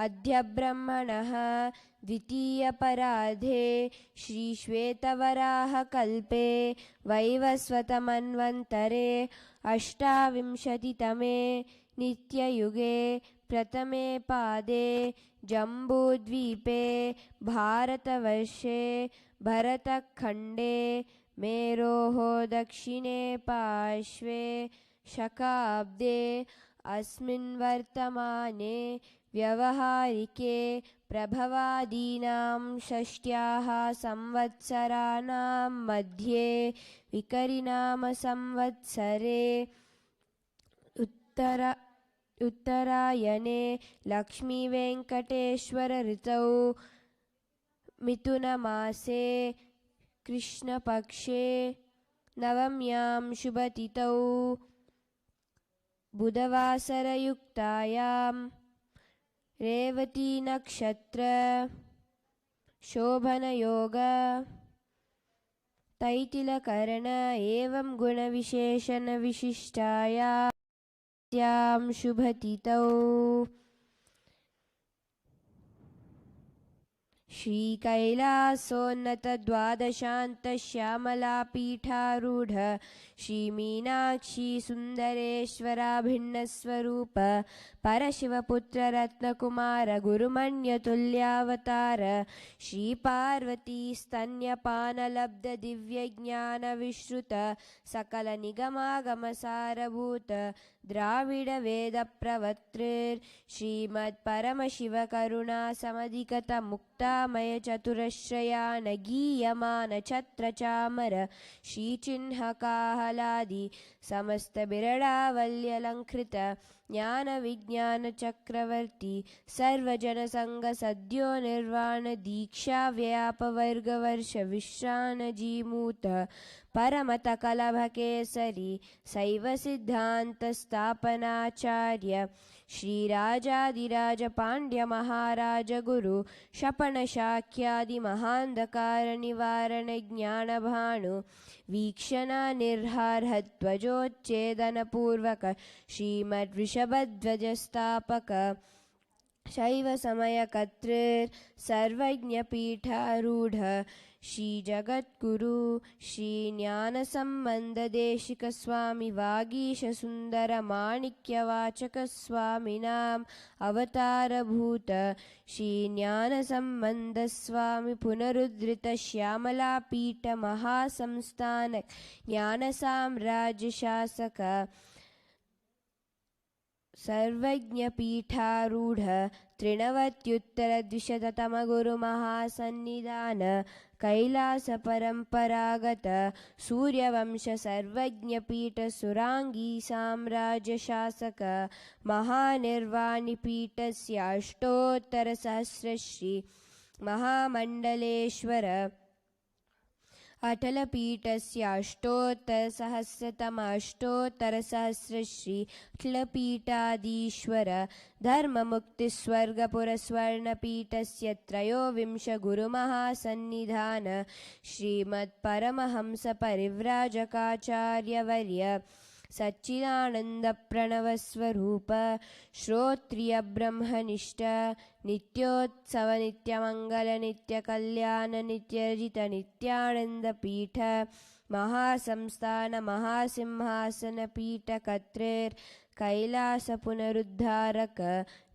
अद्य ब्रह्मणः द्वितीयपराधे श्रीश्वेतवराहकल्पे वैवस्वतमन्वन्तरे अष्टाविंशतितमे नित्ययुगे प्रथमे पादे जम्बूद्वीपे भारतवर्षे भरतखण्डे मेरोः दक्षिणे पार्श्वे शकाब्दे अस्मिन् वर्तमाने व्यवहारिके प्रभवादीनां षष्ट्याः संवत्सराणां मध्ये विकरिनाम संवत्सरे उत्तरायणे लक्ष्मीवेङ्कटेश्वर ऋतौ मिथुनमासे कृष्णपक्षे नवम्यां शुभतिथौ बुधवासरयुक्तायां रेवती नक्षत्र शोभनयोग तैतिलकरण एवं गुणविशेषण विशिष्टायां शुभतिथौ श्रीकैलासोन्नत द्वादशान्त श्यामलापीठारूढ श्रीमीनाक्षी सुन्दरेश्वराभिन्नस्वरूप परशिवपुत्र रत्नकुमार गुरुमण्यतुल्यावतार श्रीपार्वती स्तन्यपानलब्ध दिव्यज्ञानविश्रुत सकल निगमागमसारभूत द्राविड वेद प्रवक्तृ श्रीमत्परमशिव करुणा समधिगत मुक्तामय चतुरश्रयान गीयमान छत्र चामर श्रीचिह्नकाहलादि समस्त बिरडावल्यलङ्कृत ज्ञान विज्ञान चक्रवर्ती सर्वजन संग सद्यो निर्वाण दीक्षा व्यापवर्गवर्ष विश्रान जीमूत परमत कलभ केसरी शैव सिद्धांत स्थापनाचार्य श्रीराजाधिराज पांड्य महाराज गुरु शपन शाक्यादि महांधकार निवारण ज्ञान भानु वीक्षणा निर्हारध्वजोच्छेदन पूर्वक श्रीमद् वृषभध्वज स्थापक शैव समय कर्तृ सर्वज्ञ पीठारूढ़ श्री जगद्गुरु श्री ज्ञान संबंध देशिक स्वामी वागीश सुंदर माणिक्य वाचक स्वामिनाम अवतारभूत श्री ज्ञान संबंध स्वामी पुनरुद्धृत श्यामला पीठ महासंस्थान ज्ञान साम्राज्य शासक सर्वज्ञ पीठारूढ़ त्रिनवत्युत्तर द्विशततम गुरु महासन्निधान कैलास परंपरागत सूर्यवंश सर्वज्ञ पीठ सुरांगी साम्राज्य शासक महानिर्वाणी पीठस्य अष्टोत्तर सहस्रश्री महामंडलेश्वर अटलपीठस्य अष्टोत्तरसहस्रतम अटलपीठाधीश्वर धर्ममुक्तिस्वर्गपुरस्वर्णपीठस्य त्रयोविंश गुरुमहासन्निधान श्रीमत्परमहंस परिव्राजकाचार्यवर्य सच्चिदानंद प्रणव स्वरूप श्रोत्रिय ब्रह्मनिष्ठ नित्योत्सव नित्यमंगल नित्य कल्याण नित्यजित नित्यानंद पीठ महासंस्थान महासिंहासन पीठ कर्तृ कैलास पुनरुद्धारक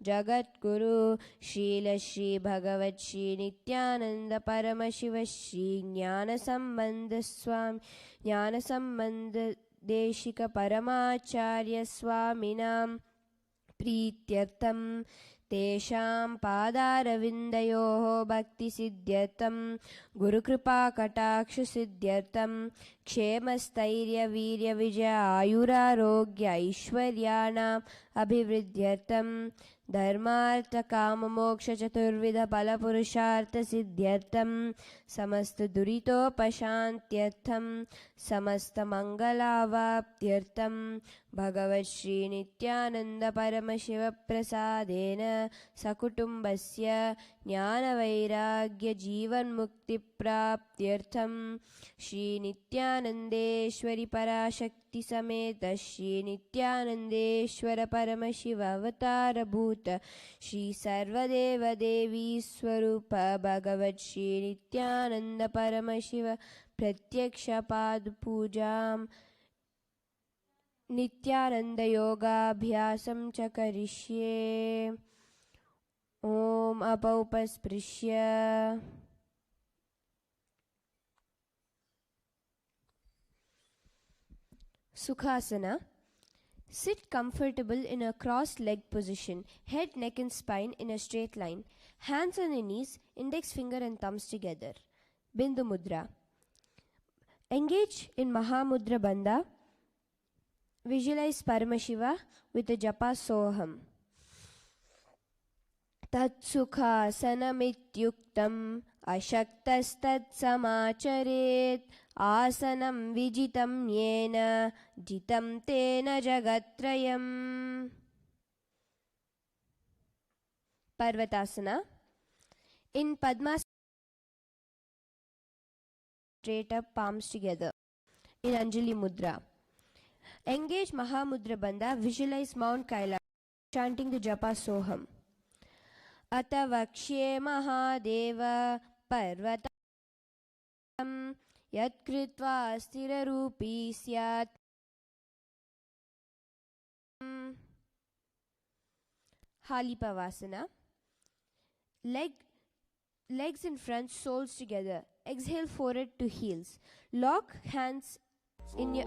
जगद्गुरु शील श्री भगवत श्री नित्यानंद परमशिव श्री ज्ञान संबंध स्वामी ज्ञान संबंध देशिक परमाचार्य स्वामिनां प्रीत्यर्थं तेषां पादारविन्दयोः भक्तिसिद्ध्यर्थं गुरुकृपाकटाक्षसिद्ध्यर्थं क्षेमस्थैर्यवीर्यविजय आयुरारोग्य ऐश्वर्याणाम् अभिवृद्ध्यर्थं धर्मार्थकाममोक्षचतुर्विध फलपुरुषार्थसिद्ध्यर्थं समस्त दुरितोपशान्त्यर्थं समस्त मंगलावाप्त्यर्थं Bhagavat Shri Nithyananda Paramashiva Prasadena Sakutumbasya Jnana Vairagya Jivan Mukti Praptyartham Shri Nithyanandeshwari Parashakti Sameta Shri Nithyanandeshwara Paramashiva Avatara Bhuta Shri Sarvadeva Devi Swarupa Bhagavat Shri Nithyananda Paramashiva Pratyaksha Pad Pujam Nithyananda Yogabhyasam cha karishye. Om apaupasprisya. Sukhasana. Sit comfortable in a cross-legged position, head, neck and spine in a straight line. Hands on your knees, index finger and thumbs together. Bindu Mudra. Engage in Mahamudra Bandha. Visualize Paramashiva with the japa Soham. Tatsukha sanamityuktam ashaktastat samacharet asanam vijitam yena jitam tena jagatrayam. Parvatasana. In Padmasana, straight up, palms together. In Anjali Mudra. Engage Mahamudra Bandha. Visualize Mount Kailash, chanting the japa Soham. Atavakshe Mahadeva Parvatam Yat Kritva Asthira Rupi Syat. Halipavasana. Legs in front, soles together. Exhale, forehead to heels. Lock hands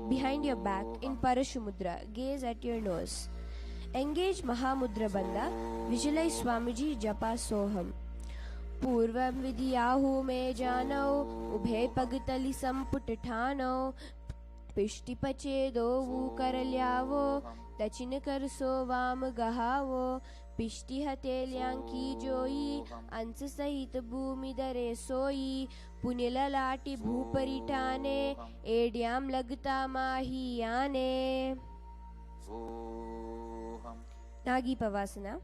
behind your back in Parashumudra. Gaze at your nose. Engage Mahamudra Bandha. Visualize Swamiji japa Soham. Purvam vidyahu me jano ubhe pagtali samputthano pishti pachedo karalyavo dachin karso vam gahavo pishti hatelyanki joyi ans sahit bhumi dare soyi punila lati bhuparitane edyam lagta mahi aane. Nagi Pavasana.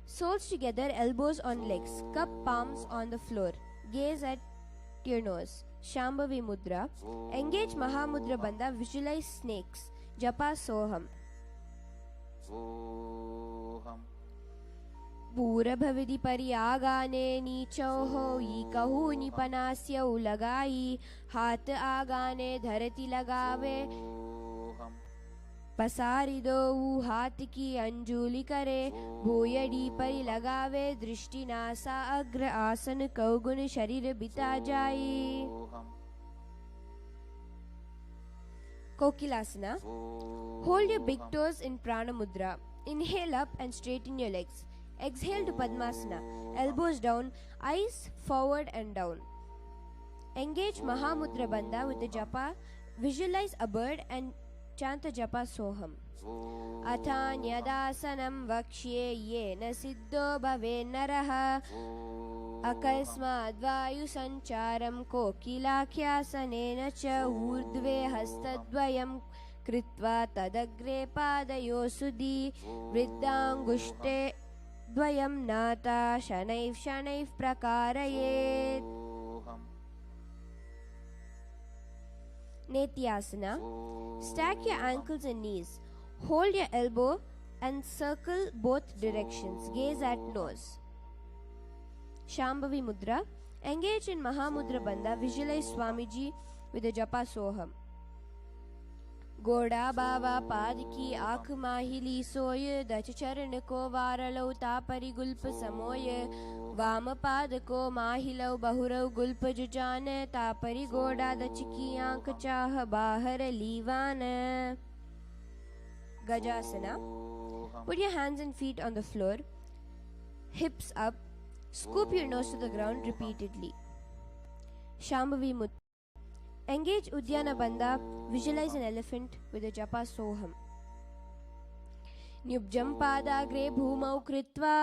Soles together, elbows on legs, cup palms on the floor. Gaze at your nose. Shambhavi Mudra. Engage Mahamudra Bandha. Visualize snakes. Japa Soham. Purabhavidi pariyagane nichoho ikahu nipanasya ulagai hath agane dharati lagave पसारिदो हाथ की अंजुलि करे भूयडी परि लगावे दृष्टि NASA अग्र आसन कौगुण शरीर बिता जाए. Kokilasana. Hold your big toes in Prana Mudra. Inhale up and straighten your legs. Exhale to Padmasana. Elbows down, eyes forward and down. Engage Mahamudra Bandha with the japa. Visualize a bird and chant the japa Soham. Athanyadasanam vakshye yena siddho bhave naraha akasmad vayu sancharam kokilakyasanena cha urdhve hastadvayam kritva tadagre padayo sudhi vriddhangushte dvayam nata shanaiv prakarayet. Nithyananda. Stack your ankles and knees. Hold your elbow and circle both directions. Gaze at nose. Shambhavi Mudra. Engage in Mahamudra Bandha. Visualize Swamiji with the japa Soham. Goda Baba Pad ki आँख माहिली सोय दच चरण को वारलो तापरि गुल्प समोय वाम पाद को माहिलो बहुरव गुल्प जुजान तापरि गोडा दच की आँख चाह बाहर लीवान. Gajasana. Put your hands and feet on the floor, hips up, scoop your nose to the ground repeatedly. Shambhavi Mudra. Engage Udyana Bandha. Visualize an elephant with a japa Soham. न्युब्जं पादाग्रे भूमौ कृत्वा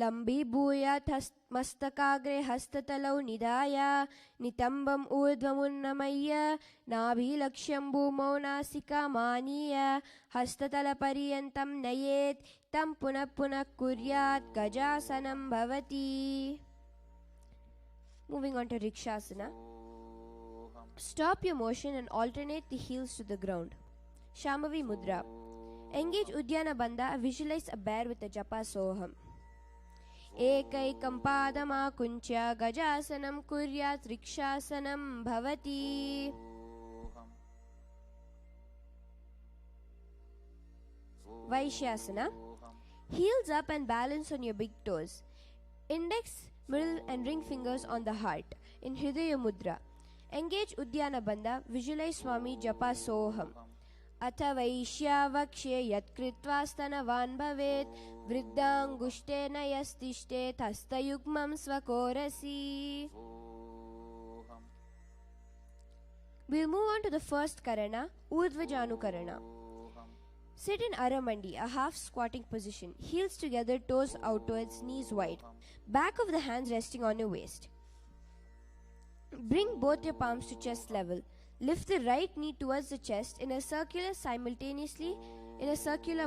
लम्बीभूयात् मस्तकाग्रे हस्ततलौ निधाय नितम्बम् ऊर्ध्वमुन्नमय्य नाभिलक्ष्यं भूमौ नासिकामानीय हस्ततलपर्यन्तं नयेत् तं पुनः पुनः कुर्यात् गजासनं भवति. Moving on to Rikshasana. Stop your motion and alternate the heels to the ground. Shambhavi Mudra. Engage Udyana Bandha. Visualize a bear with a japa soham. Ekaikam padamakuncha gajasanam kuryat rikshasanam bhavati. Vaishyasana. Heels up and balance on your big toes. Index, middle and ring fingers on the heart in Hridaya Mudra. Engage Udyana Bandha. Visualize Swami japa soham. Atha vaishya vakshe yat kritva stanavan bhavet vriddangushtena yastishte hastayugmam svakorasi. We'll move on to the first karana, Urdhvajanu karana. Sit in Aramandi, a half squatting position, heels together, toes outwards, knees wide, back of the hands resting on your waist. Bring both your palms to chest level. Lift the right knee towards the chest in a circular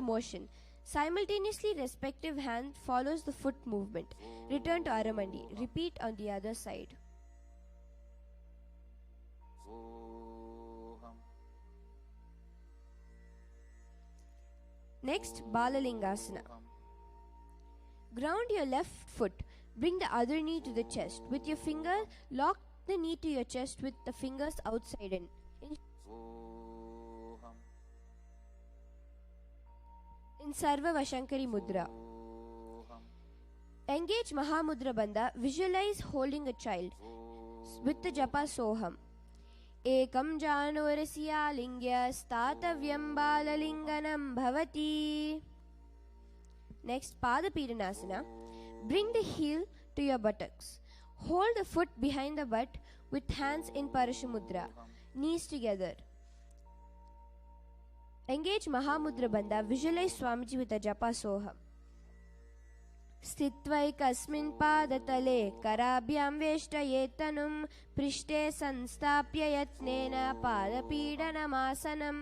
motion. Simultaneously, respective hand follows the foot movement. Return to Aramandi. Repeat on the other side. Next, Balalingasana. Ground your left foot. Bring the other knee to the chest. With your finger, lock the knee to your chest with the fingers outside in Sarva Vashankari Mudra. Engage Mahamudra Bandha. Visualize holding a child with the japa soham. Ekam janurasya lingya statavyam balalinganam bhavati. Next, Pada Pidanasana. Bring the heel to your buttocks. Hold the foot behind the butt with hands in Parashamudra, knees together. Engage Mahamudra Bandha. Visualize Swamiji with a japa soham. Sthitvaikasmin padatale karabhyam veshtayetanum prishte sanstapya yatnena padapidanamasana.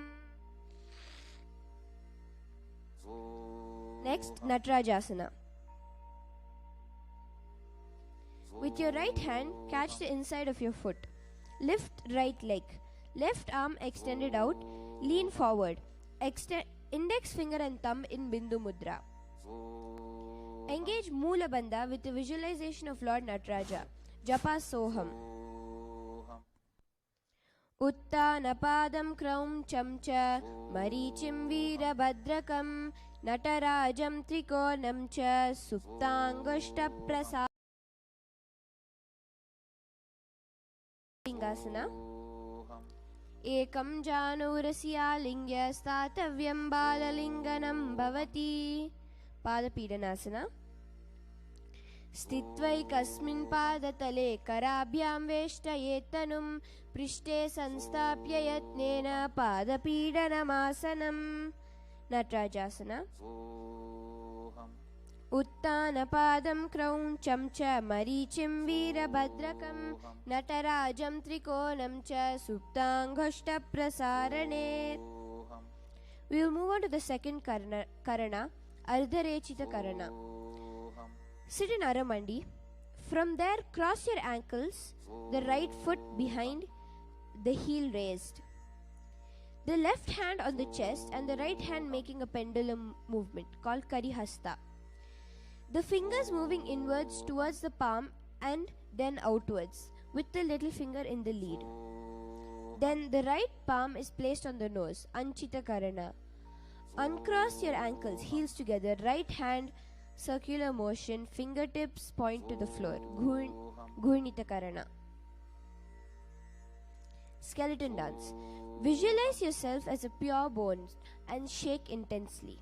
Next, Natarajasana. With your right hand, catch the inside of your foot. Lift right leg. Left arm extended out. Lean forward. Index finger and thumb in Bindu Mudra. Engage Moola Bandha with the visualization of Lord Nataraja. Japa Soham. Uttanapadam kraum chamcha marichim veera badrakam natarajam trikonam cha suptangashta prasad. Lingasana. Ekam janurasya lingya statavyam balalinganam bhavati. Padapidanasana. Sthitvaikasmin padatale karabhyam veshtayetanum prishte sanstapya yatnena padapidanamasana. Natarajasana. Uttanapadam kraum chamcha marichim veera badrakam natarajam trikonam cha suptangashta prasarane. We will move on to the second karana, Ardharechita karana. Sit in Aramandi. From there, cross your ankles, the right foot behind, the heel raised. The left hand on the chest and the right hand making a pendulum movement called Karihasta. The fingers moving inwards towards the palm and then outwards, with the little finger in the lead. Then the right palm is placed on the nose, Anchita Karana. Uncross your ankles, heels together, right hand circular motion, fingertips point to the floor, Gurnita Karana. Skeleton dance. Visualize yourself as a pure bone and shake intensely.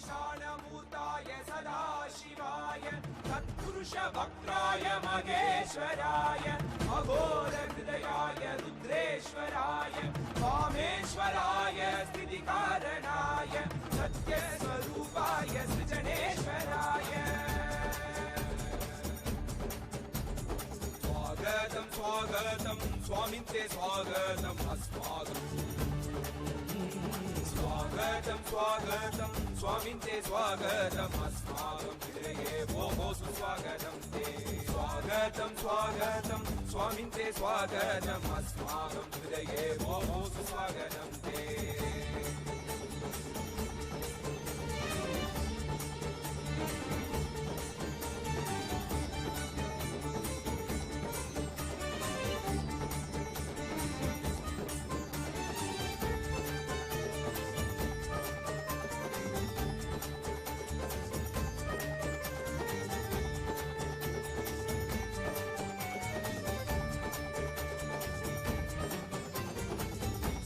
ईशानमूर्ताय सदाशिवाय तत्पुरुषवक्त्राय महेश्वराय अघोरहृदयाय रुद्रेश्वराय वामेश्वराय स्थितिकारणाय सत्यस्वरूपाय सृजनेश्वराय स्वागतं स्वागतं स्वामिन्ते स्वागतम् अस्माकम् स्वागतं स्वागतं स्वामिन्ते स्वागतम् अस्माकं हृदये भोः सुस्वागतं ते स्वागतं स्वागतं स्वामिन्ते स्वागतम् अस्माकं हृदये भोः सुस्वागतं ते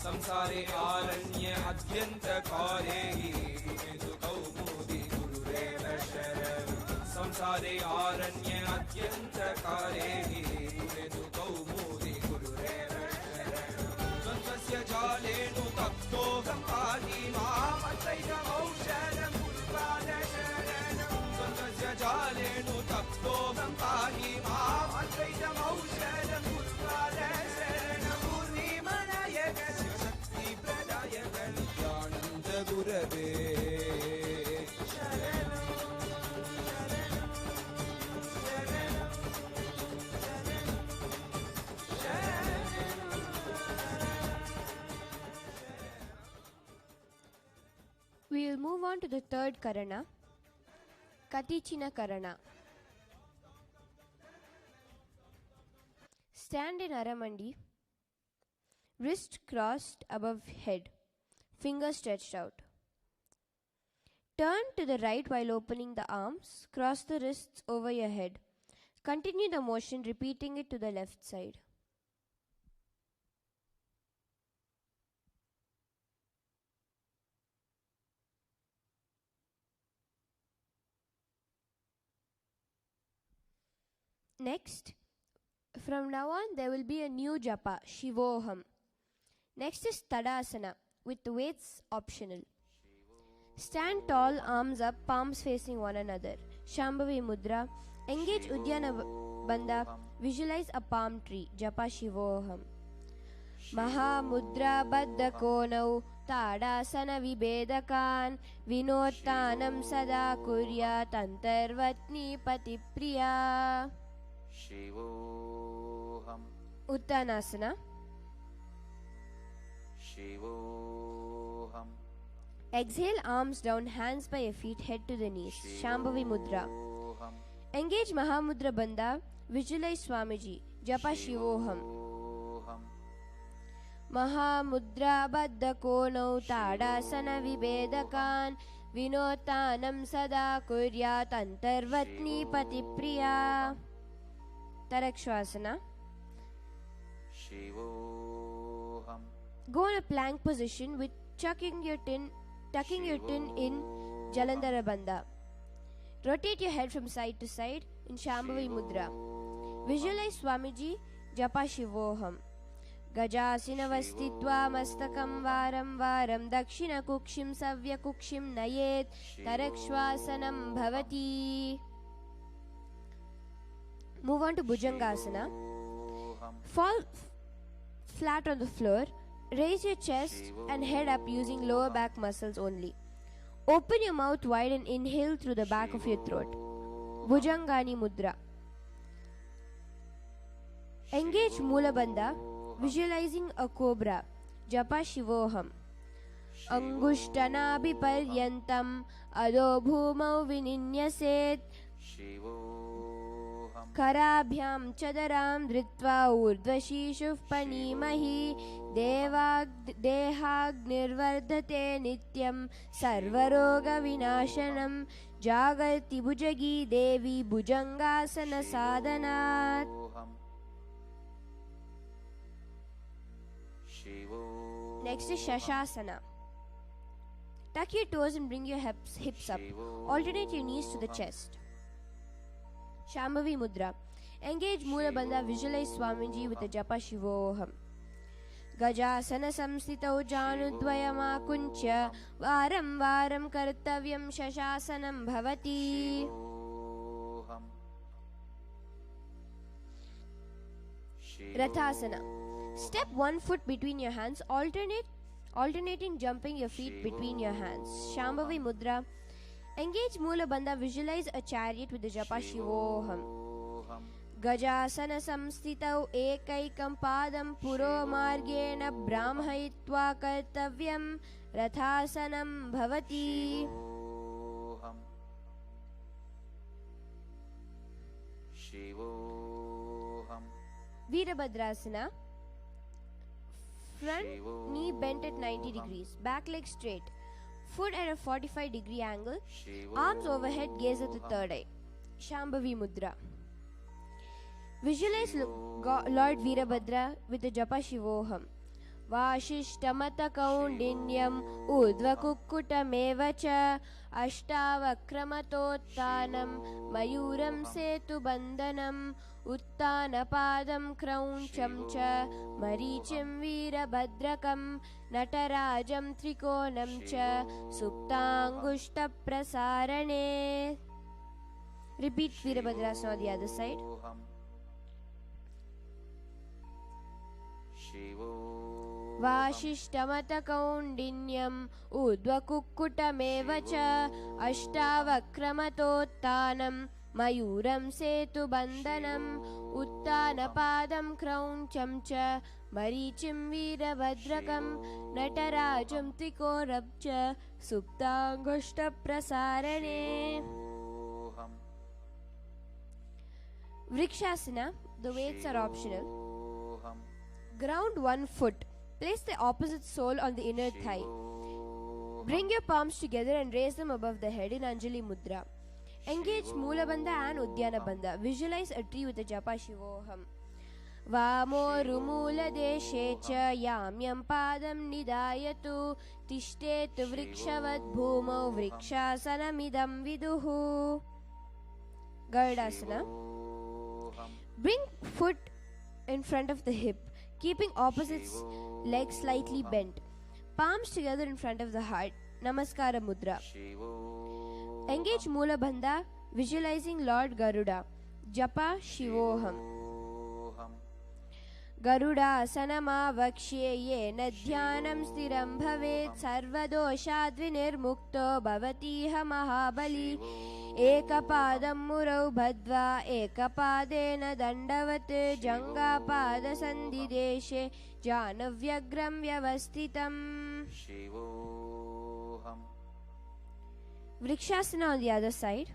संसारे आरण्य अत्यन्तकारे कौमुदी गुरुरेव शरणं संसारे आरण्य अत्यन्तकारे कौमुदी गुरुरेव शरणं द्वन्द्वस्य जालेनु तप्तोऽहं पाहि मामत्रैकमौषधं गुरुपादशरणं द्वन्द्वस्य जालेनु तप्तोऽहं पाहि मामत्रैकमौषधं गुरुपादशरणं पूर्णिमनायक नित्यानन्द गुरवे शरणं शरणं शरणं We will move on to the third Karana, Katichina Karana. Stand in Aramandi, wrist crossed above head, fingers stretched out. Turn to the right while opening the arms, cross the wrists over your head. Continue the motion, repeating it to the left side. Next, from now on there will be a new japa, Shivoham. Next is Tadasana, with the weights optional. Stand tall, arms up, palms facing one another. Shambhavi Mudra. Engage Uddiyana Bandha. Visualize a palm tree. Japa Shivoham. Mahamudra Baddha Konau. Tadasana Vibedakan. Vinottanam Sada Kurya. Tantarvatni Patipriya. Shivoham. Uttanasana. Shivoham. Exhale, arms down, hands by your feet, head to the knees. Shambhavi Mudra. Engage Mahamudra Bandha. Visualize Swamiji. Japa Shivoham. Mahamudra Baddha Konau. Tadasana Vibedakan. Vinottanam Sada Kuryat. Antarvatni Patipriya. Tarakshvasana. Shivoham. Go in a plank position with tucking your chin in Jalandhara Bandha. Rotate your head from side to side in Shambhavi Mudra. Visualize Swamiji. Japa Shivoham. Gajasinavastitva mastakam varam varam dakshina kukshim savya kukshim nayet tarakshvasanam bhavati. Move on to Bhujangasana. Fall flat on the floor. Raise your chest and head up using lower back muscles only. Open your mouth wide and inhale through the back of your throat. Bhujangani Mudra. Engage Mula Bandha, visualizing a cobra. Japa Shivoham. Angushtanabi Paryantam Ado Bhumau Vininyaset. Karabhyam Chadaram Dritva Urdvashishuf Panimahi Dehagnirvardhate Nityam Sarvaroga Vinashanam Jagarti Bhujagi Devi Bhujangasana Sadhanat. Next is Shashasana. Tuck your toes and bring your hips up. Alternate your knees to the chest. Shambhavi Mudra. Engage Mula Bandha. Visualize Swamiji with the Japa Shivoham. Gajasana samstitau janudvayamakuncha varam varam kartavyam shashasanam bhavati. Rathasana. Step one foot between your hands, alternating jumping your feet between your hands. Shambhavi Mudra. Engage Mula Bandha. Visualize a chariot with the Japa Shivoham. Gajasana samstitau ekaikam padam puro margena brahmayitva kartavyam rathasanam bhavati. Virabhadrasana. Front knee bent at 90 degrees, back leg straight, foot at a 45-degree angle, arms overhead, gaze at the third eye. Shambhavi Mudra. Visualize Lord Virabhadra with the Japa Shivoham. Vashishtamata kaundinyam udva kukkutameva ashtavakramatottanam mayuram setu bandhanam uttanapadam krauncham cha marichim virabhadrakam natarajam trikonam cha suptangushta prasarane. Repeat Virabhadrasana on the other side. Vashishtamata kaundinyam udva kukkutameva cha ashtavakramatottanam mayuram setu bandhanam uttanapadam krauncham cha marichim virabhadrakam natarajam trikorabcha suptangushta prasarane. Vrikshasana. The weights are optional. Ground one foot. Place the opposite sole on the inner thigh. Bring your palms together and raise them above the head in Anjali Mudra. Engage Mula Bandha and Udyana Bandha. Visualize a tree with the Japa Shivoham. Vamo rumula deshe cha yamyam padam nidayatu tishtet vrikshavat bhumau vrikshasanamidam viduhu. Garudasana. Bring foot in front of the hip, keeping opposite legs slightly bent. Palms together in front of the heart. Namaskara Mudra. Engage Mula Bandha, visualizing Lord Garuda. Japa Shivoham. Garuda Sanama Vakshye Nithyanam Stiram Bhavet Sarvadoshadvinirmukto Bhavatiha Mahabali Ekapadam Murau Bhadva Ekapadena Dandavat Jangapada Sandideshe Janavyagram Vyavastitam. Vrikshasana on the other side.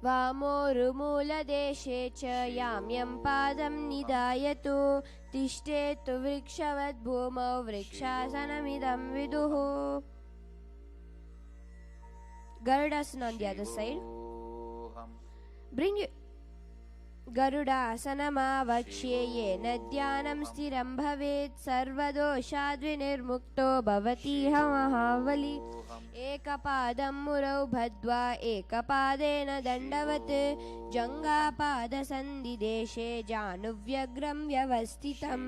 Vamorumula deshe cha yamyam padam nidayatu tishtetu vrikshavad bhumau vrikshasanamidam viduhu. Garudasana on the other side. Bring your Garuda Asanama Vakshye Nithyanam Stiram Bhavet Sarvadoshadvinirmukto Bhavatiha Mahavali Ekapadam Murau Bhadva Ekapadena Dandavat Jangapada Sandideshe Januvyagram Vyavastitam.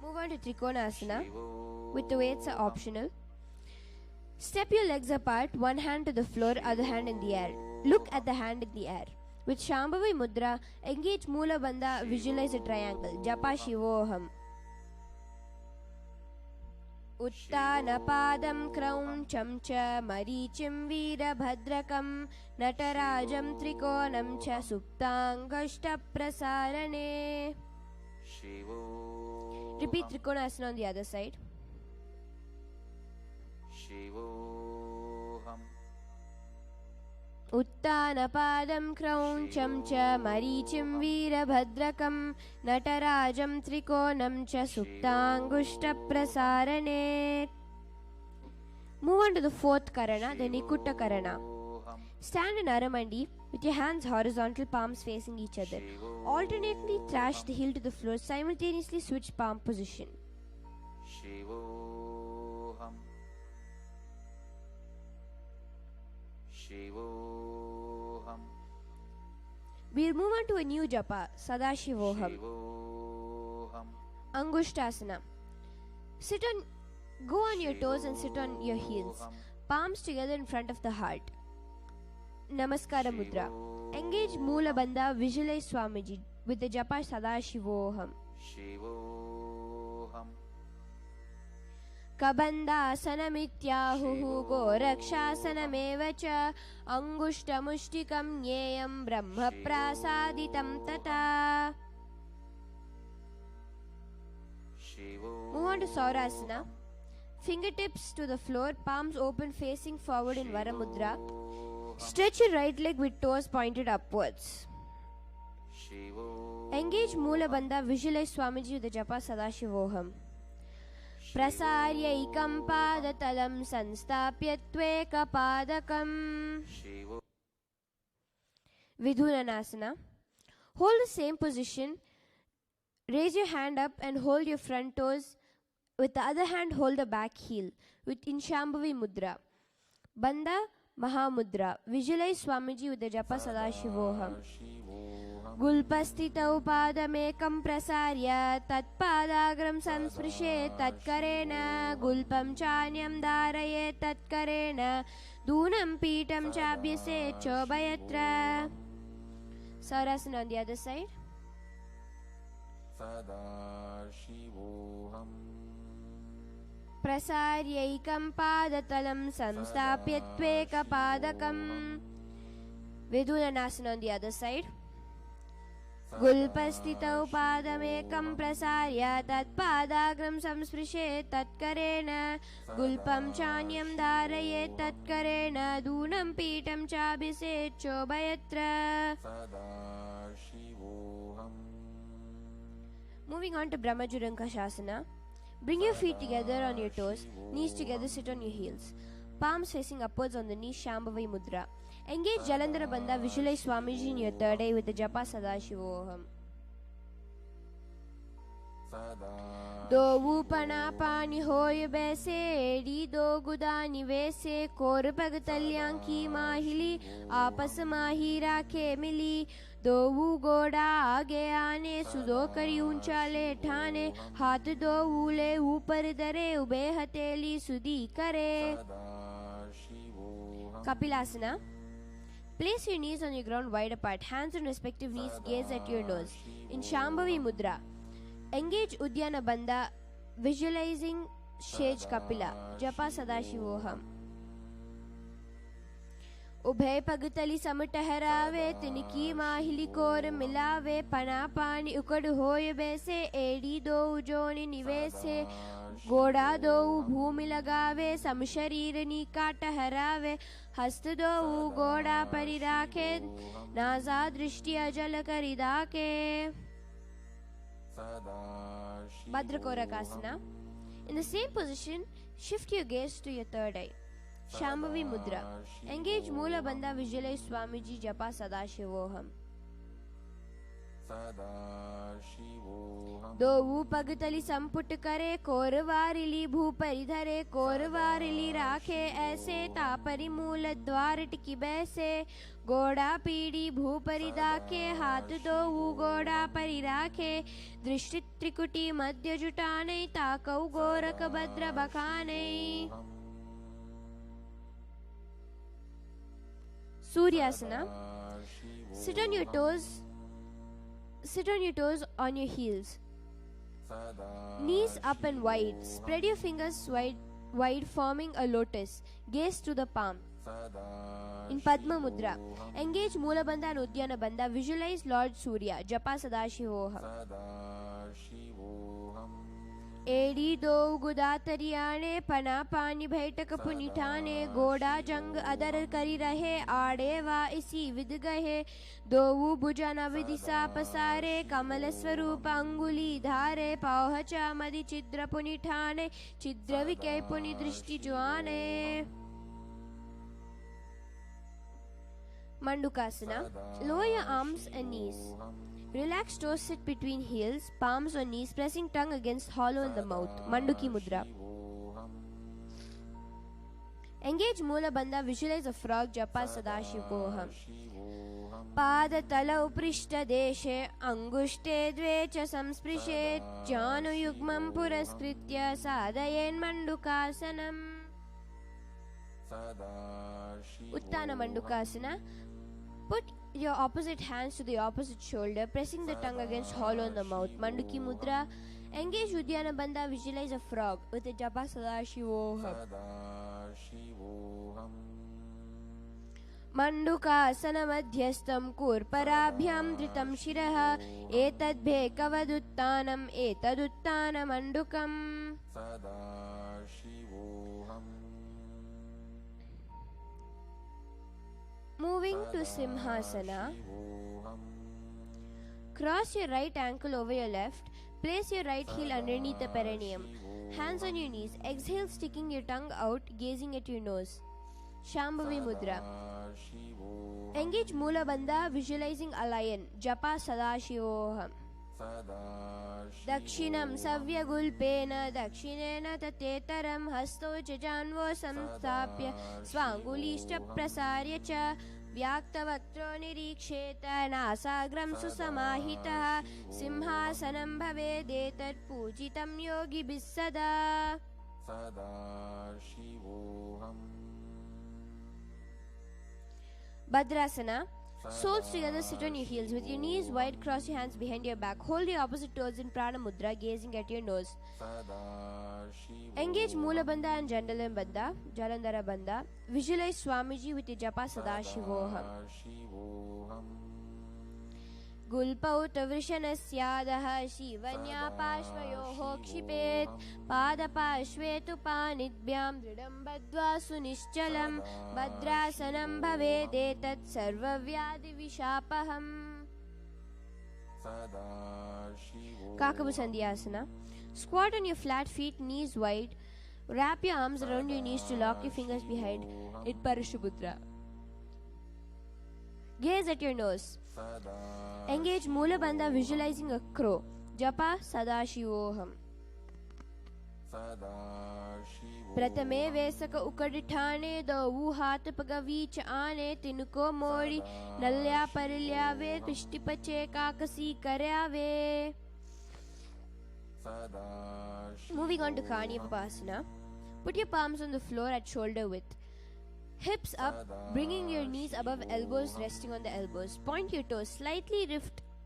Move on to Trikonasana. With the weights are optional. Step your legs apart, one hand to the floor, other hand in the air. Look at the hand in the air. With Shambhavi Mudra, engage Mula Bandha, visualize a triangle. Japa Shivoham. Uttanapadam krauncham cha marichim virabhadrakam natarajam trikonam cha suptangashta prasarane. Repeat Trikonasana on the other side. Uttanapadam krauncham cha marichim virabhadrakam natarajam trikonam cha suptangushta prasarane. Move on to the fourth karana, the Nikutta karana. Stand in Aramandi, with your hands horizontal, palms facing each other. Alternately thrash the heel to the floor, simultaneously switch palm position. Shivoham. Shivoham. We'll move on to a new japa, Sadashivoham. Shivoham. Angushtasana. Go on your toes and sit on your heels. Palms together in front of the heart. Namaskara Mudra. Engage Moola Bandha, visualize Swamiji with the japa Sadashivoham. Shivoham. Kabandhasanamittyahuhu gorakshasanameva angushtamushtikam nyeyam brahma prasaditam tata. Move on to Saurasana. Fingertips to the floor, palms open facing forward in Varamudra. Stretch your right leg with toes pointed upwards. Engage Moola Bandha, visualize Swamiji with the japa Sadashivoham. Prasaryaikam padatalam sanstapya tveka padakam. Vidhunanasana. Hold the same position. Raise your hand up and hold your front toes. With the other hand, hold the back heel in Shambhavi Mudra. Bandha Mahamudra. Visualize Swamiji with the japa Sadashivoham. Gulpastitau padamekam prasarya tatpadagram sansprishe tatkarena gulpam chanyam dharaye tatkarena dunam pitam chabhyase chobayatra. Saurasana on the other side. Sadashivoham. Prasaryaikam padatalam samstapya tveka padakam. Vidhunanasana on the other side. Gulpastitau padamekam prasarya tatpadagram samsprishe tatkarena gulpam chanyam dharaye tatkarena dunam pitam chabhyase chobayatra. Moving on to Brahmajuranka Shasana. Bring your feet together on your toes, knees together, sit on your heels. Palms facing upwards on the knees, Shambhavi Mudra. Engage Jalandhara Bandha, visualize Swamiji in your third eye with the japa Sadashivoham. Do upana pani hoy bese, edi do gudani vese, kor pagatalyanki mahili, apas mahi rakhe mili. दो गोड़ा आगे आने सुदो करी ऊंचा ले ठाने हाथ दो ऊले ऊपर दरे उबे हथेली सुदी करे. Kapilasana. Place your knees on your ground wide apart, hands on respective knees, gaze at your nose. In Shambhavi Mudra, engage Udyana Bandha, visualizing Shej Kapila, japa Sadashivoham. उभय पगतली सम ठहरावे तिनकी माहिली कोर मिलावे पना पानी उकड़ होय बैसे एड़ी दो जोनि निवेसे गोड़ा दो भूमि लगावे सम शरीर नीका ठहरावे हस्त दो गोड़ा परि राखे नाजा दृष्टि अजल करिदाके. Bhadrakorakasana. In the same position, shift your gaze to your third eye. Shambhavi Mudra. Engage Moola Bandha, visualize Swamiji japa Sadashivoham. दो पगतली संपुट करे कोरवारिली भूपरि धरे कोरवारिली राखे ऐसे तापरि मूल द्वार टिकी बैसे गोड़ा पीड़ी भूपरि दाखे हाथ दो गोड़ा परि राखे दृष्टि त्रिकुटी मध्य जुटाने ताकौ गोरख भद्र बखाने. Suryasana. Sit on your toes on your heels. Knees up and wide. Spread your fingers wide forming a lotus. Gaze to the palm. In Padma Mudra, engage Moola Bandha and Udyana Bandha. Visualize Lord Surya. Japa Sadashivoham. एड़ी दो गुदातरियाने पना पानी बैठक पुनिठाने गोड़ा जंग other करी रहे आड़े वा इसी विद गहे दो भुजा नवदिशा पसारे कमल स्वरूप अंगुली धारे पौहचा मदि छिद्र पुनिठाने छिद्र विके पुनि दृष्टि जुआने. Mandukasana. Lower your arms and knees. Relax toes, sit between heels, palms on knees, pressing tongue against hollow in the mouth. Manduki Mudra. Engage Mula Bandha, visualize a frog, Japa Sadashivoham. Padatala Uprishta Deshe, Angushte Dvecha Samsprishet, Janu Yugmam Puraskritya, Sadayen Mandukasanam. Uttana Mandukasana. Put your opposite hands to the opposite shoulder, pressing the tongue against hollow in the mouth. Manduki Mudra. Engage Uddiyana Bandha, visualize a frog with a Japa Sadashivoham. Mandukasana Madhyastam Kurparabhyam Dhritam Shiraha Etadbhekavaduttanam Etaduttana Mandukam. Moving to Simhasana. Cross your right ankle over your left. Place your right heel underneath the perineum. Hands on your knees. Exhale, sticking your tongue out, gazing at your nose. Shambhavi Mudra. Engage Mula Bandha, visualizing a lion. Japa Sadashivoham. Dakshinam Savyagulpena Dakshinena Tatetaram Hasto Chajanvo Samstapya Swangulishta Prasarya Cha Vyaktavaktro Niriksheta Nasagram Susamahitaha Simhasanam Bhavedetat Pujitam Yogi Bissada. Bhadrasana. Soles together, sit on your heels. With your knees wide, cross your hands behind your back. Hold your opposite toes in Prana Mudra, gazing at your nose. Engage Mula Bandha and Jalandhara Bandha. Visualize Swamiji with your Japa Sadashivoham. Gulpauta Vrishanasyadah Shivanya Pashvayoho Kshipet Padapashvetu Panidbhyam Dridam Badva Sunischalam Bhadrasanam Bhavedetat Sarvavyadi Vishapaham. Kakabu Sandhyasana. Squat on your flat feet, knees wide. Wrap your arms around your knees to lock your fingers behind in Parashubhudra. Gaze at your nose. Engage Mula Bandha, visualizing a crow. Japa Sadashivoham. Pratame Vesaka Ukadithane Do Hat Pagavich Ane Tinuko Mori Nalya Parilyave Krishtipache Kakasi Karyave. Moving on to Karniyapasana. Put your palms on the floor at shoulder width. Hips up, bringing your knees above elbows, resting on the elbows. Point your toes, slightly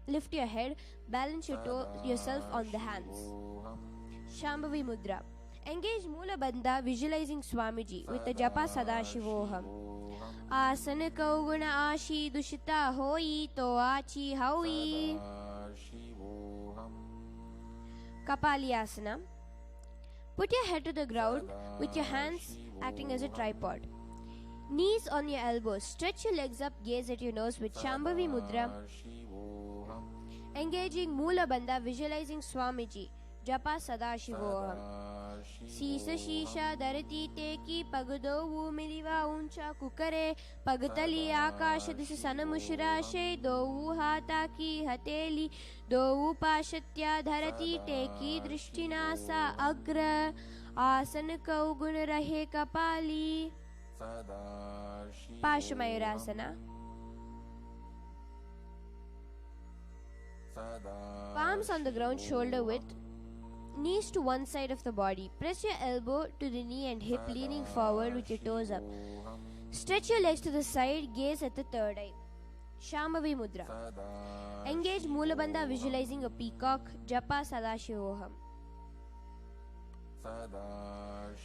lift your head, balance yourself on the hands. Shambhavi Mudra. Engage Mula Bandha, visualizing Swamiji with the Japa Sadashivoham. Asana Kauguna Ashi Dushita Hoi Toachi Haui. Kapalyasana. Put your head to the ground with your hands acting as a tripod. Knees on your elbows. Stretch your legs up, gaze at your nose with Shambhavi Mudra. Engaging Mula Bandha, visualizing Swamiji. Japa Sadashivoham. Sisa Shisha Darati Teki Pagado Miliva Uncha Kukare Pagatali Akasha Disasana Mushrashe Do Hataki Hateli Do Pashatya Dharati Teki Drishtinasa Agra Asana Kaugun Rahe Kapali. Pashamayurasana. Palms on the ground, shoulder width. Knees to one side of the body. Press your elbow to the knee and hip, leaning forward with your toes up. Stretch your legs to the side, gaze at the third eye. Shambhavi Mudra. Engage Mula Bandha, visualizing a peacock. Japa Sadashivoham.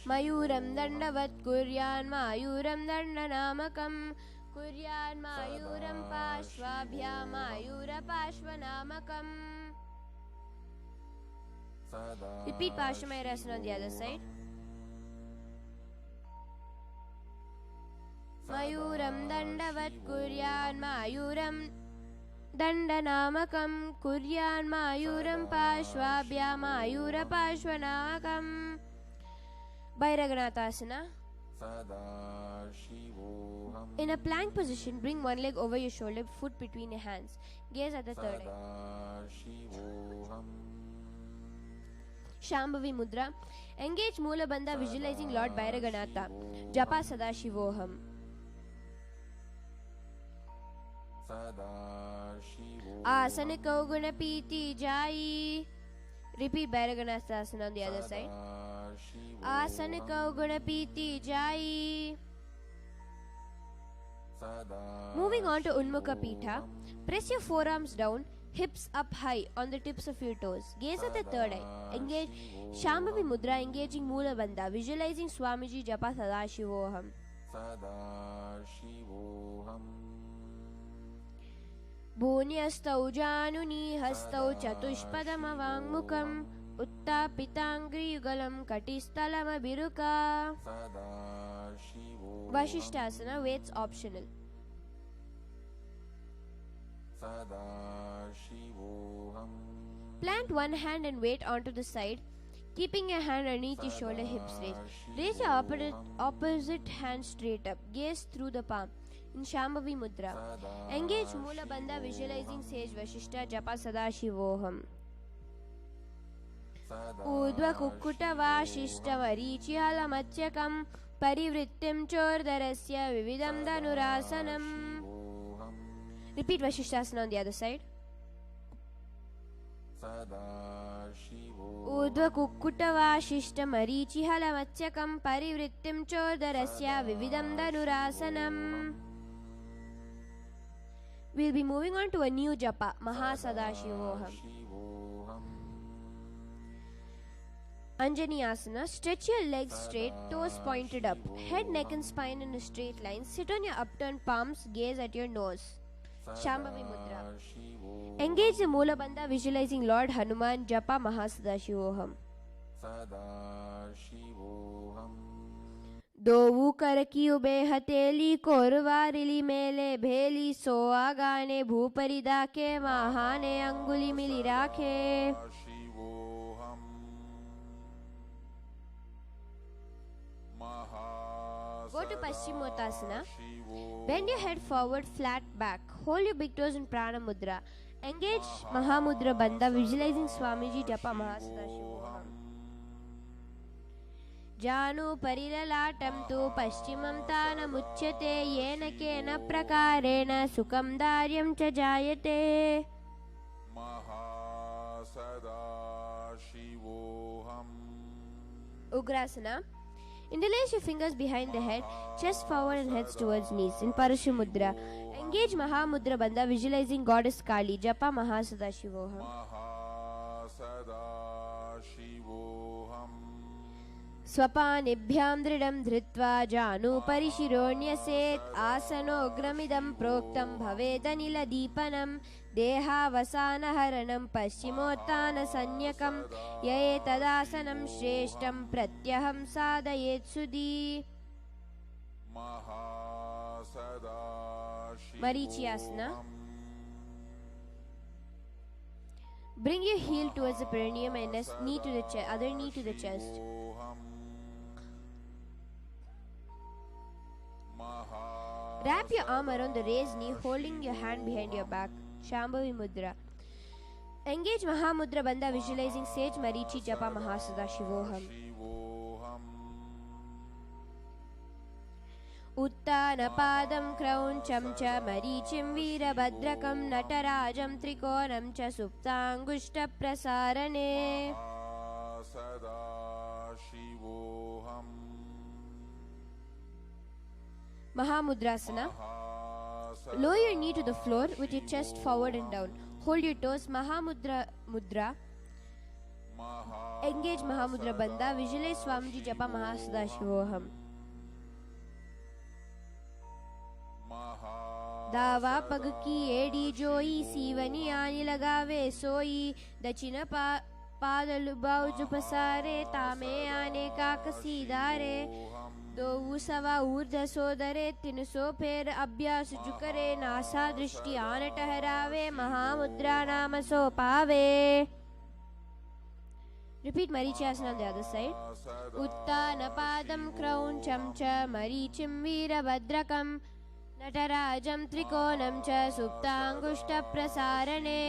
Mayuram Dandavat Kuryan Mayuram Dandanamakam Kuryan Mayuram Pashvabhya Mayura Pashvanamakam. Repeat Pashamayurasana on the other side. Mayuram Dandavat Kuryan Mayuram Dandanamakam Kuryan Mayuram Pashvabhya Mayura Pashvanamakam. Bhairaganathasana. In a plank position, bring one leg over your shoulder, foot between your hands. Gaze at the third eye. Paramashivoham. Shambhavi Mudra. Engage Moola Bandha, visualizing Lord Bhairaganatha. Japa Sadashivoham. Asana Kauguna Piti Jai. Repeat Bhairaganatha asana on the other side. Asana Kauguna Piti Jai. Moving on to Unmukha Pitha. Press your forearms down, hips up high on the tips of your toes. Gaze at the third eye. Engage Shambhavi Mudra, engaging Moola Bandha, visualizing Swamiji Japa Sadashivoham. Bhunyastau Januni Hastau Chatushpadamavangmukam Uttapitangri Yugalam Katistalama Biruka. Vashishtasana, weights optional. Plant one hand and weight onto the side, keeping your hand underneath your shoulder, hips raised. Raise your opposite hand straight up. Gaze through the palm. In Shambhavi Mudra. Engage Moola Bandha, visualizing Sage Vashishta Japa Sadashivoham. Udva Kukkuta Vashishta Marichihala Matsyakam Parivrittim Chordarasya Vividam Dhanurasanam. Repeat Vashishtasana on the other side. Udva Kukkuta Vashishta Marichihala Matsyakam Parivrittim Chordarasya Vividam Dhanurasanam. We'll be moving on to a new japa, Mahasadashivoham. Anjani Asana. Stretch your legs straight, toes pointed up. Head, neck and spine in a straight line. Sit on your upturned palms, gaze at your nose. Shambhavi Mudra. Engage the Moola Bandha, visualizing Lord Hanuman, Japa Mahasadashivoham. Dovu karaki ube hateli korvarili mele bheli so agane bhuparidake mahane anguli milirake. Go to Paschimottanasana. Bend your head forward, flat back. Hold your big toes in Prana Mudra. Engage Mahamudra Bandha, visualizing Swamiji Japa Mahasadashivoham. Janu parilalatam tu paschimam tana muchyate yena kena prakarena sukam daryam cha jayate. Mahasadashivoham. Ugrasana. Interlace your fingers behind the head, chest forward and heads towards knees. In Parashumudra. Engage Mahamudra Bandha, visualizing Goddess Kali, Japa Mahasadashivoham. Mahasadashivoham. Swapanibhyam dridam dhritva janu parishironyaseth asanogramidam proktam bhavedanila deepanam deha vasana haranam paschimottana sanyakam yaetadasanam shreshtam pratyaham sadayet sudhi. Marichiyasana. Bring your heel towards the perineum and knee to the other knee to the chest. Wrap your arm around the raised knee, holding your hand behind your back. Shambhavi Mudra. Engage Mahamudra Bandha, visualizing Sage Marichi Japa Mahasadashivoham. Uttanapadam krauncham cha marichim virabhadrakam natarajam trikonam cha suptangushta prasarane. Mahamudrasana. Lower your knee to the floor with your chest forward and down. Hold your toes. Mahamudra Mudra. Engage Mahamudra Bandha. Visualize Swamiji Japa Mahasadashivoham. Dava pagki edi joyi sivani ani lagave soyi dachina padalubau jupasare tame ane kakasidare do sava urdha sodare tinso per abhyas jukare nasa drishti ana tahrave mahamudra nama so pave. Repeat Marichasana on the other side. Uttanapadam krauncham cha marichim virabhadrakam नटराजं त्रिकोणं च सुप्ताङ्गुष्ठप्रसारणे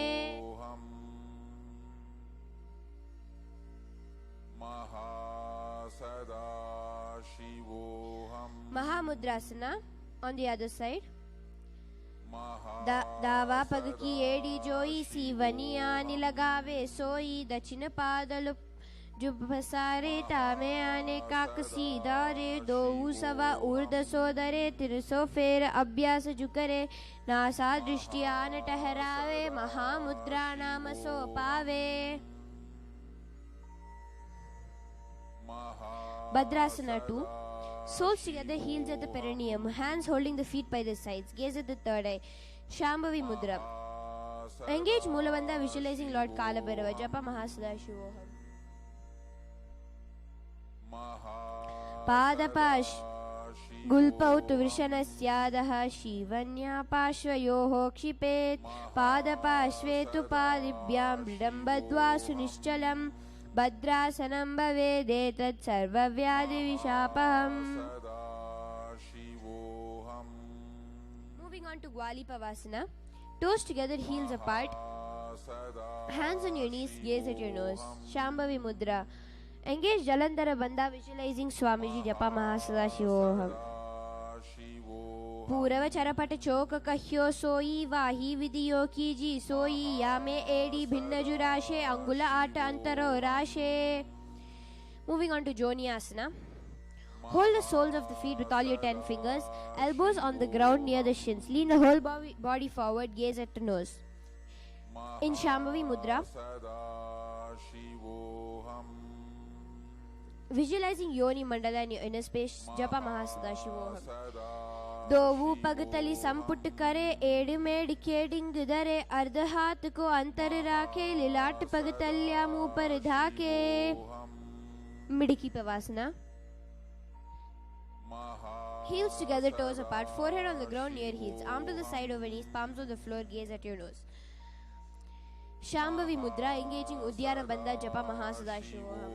Mahamudrasana on the other side. दावा पग की एड़ी जोई सी वनिया निलगावे सोई दक्षिण पादल जुब पसारे तामे आने काक सीधा रे दो सवा ऊर्ध सोदरे तिरसो फेर अभ्यास जुकरे नासा दृष्टिया न ठहरावे महामुद्रा नाम सो पावे Bhadrasana 2. Soles together, heels at the perineum, hands holding the feet by the sides, gaze at the third eye. Shambhavi Mudra. Engage Mulabandha, visualizing Lord Kalabhairava. Japa Mahasadaशिवोहम. Padapash Gulpau tu Vrishanasyadah Shivanya Pashvayoho Kshipet Padapashve tu Padibhyam Bridambadva Sunishchalam Bhadrasanam Bhavede Tat Sarva Vyadi Vishapaham. Moving on to Gwalipavasana. Toes together, heels apart. Hands on your knees, gaze at your nose. Shambhavi Mudra. Engage Jalandhara Bandha, visualizing Swamiji Japa Mahasadaशिवोहम. Purava Charapata Choka Kahyo Soi Vahi Vidiyo Kiji Soi Yame Edi Bhinna Jurashe Angula Ata Antaro Rashe. Moving on to Joniasana. Hold the soles of the feet with all your 10 fingers. Elbows on the ground near the shins. Lean the whole body forward. Gaze at the nose. In Shambhavi Mudra, visualizing Yoni Mandala in your inner space. Japa Mahasadaशिवोहम. दोवू पगतली संपुट करे एड़ मेड़ केडिंग दरे अर्ध हाथ को अंतर राखे लिलाट पगतल्या मुंह पर धाके. मिडकी पवासना. Heels together, toes apart, forehead on the ground near heels, arm to the side over knees, palms on the floor, gaze at your nose. Shambhavi Mudra, engaging Udyana Bandha, Japa Mahasadaशिवोहम.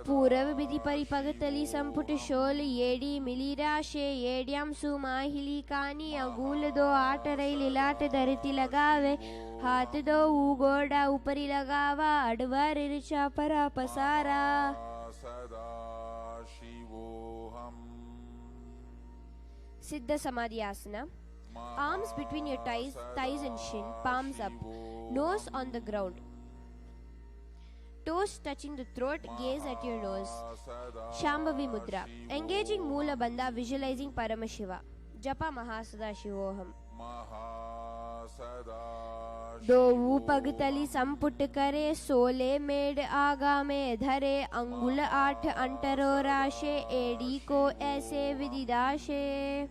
पूरव विधि परिपगतली संपुट शोल येडी मिली राशे येड्याम सुमाहिली कानी अगूल दो आट रई लिलाट धरती लगावे हाथ दो गोड़ा ऊपरी लगावा अडवर ऋचा परा पसारा. Siddha Samadhi Asana. Arms between your thighs and shin, palms up, nose on the ground. Toes touching the throat, gaze at your nose. Shambhavi Mudra. Engaging Moola Bandha, visualizing Paramashiva. Japa Mahasadaशिवोहम. दोवू पगतली संपुट करे सोले made आगा में धरे अंगुल आठ अंटरो राशे एड़ी को ऐसे विदिदाशे.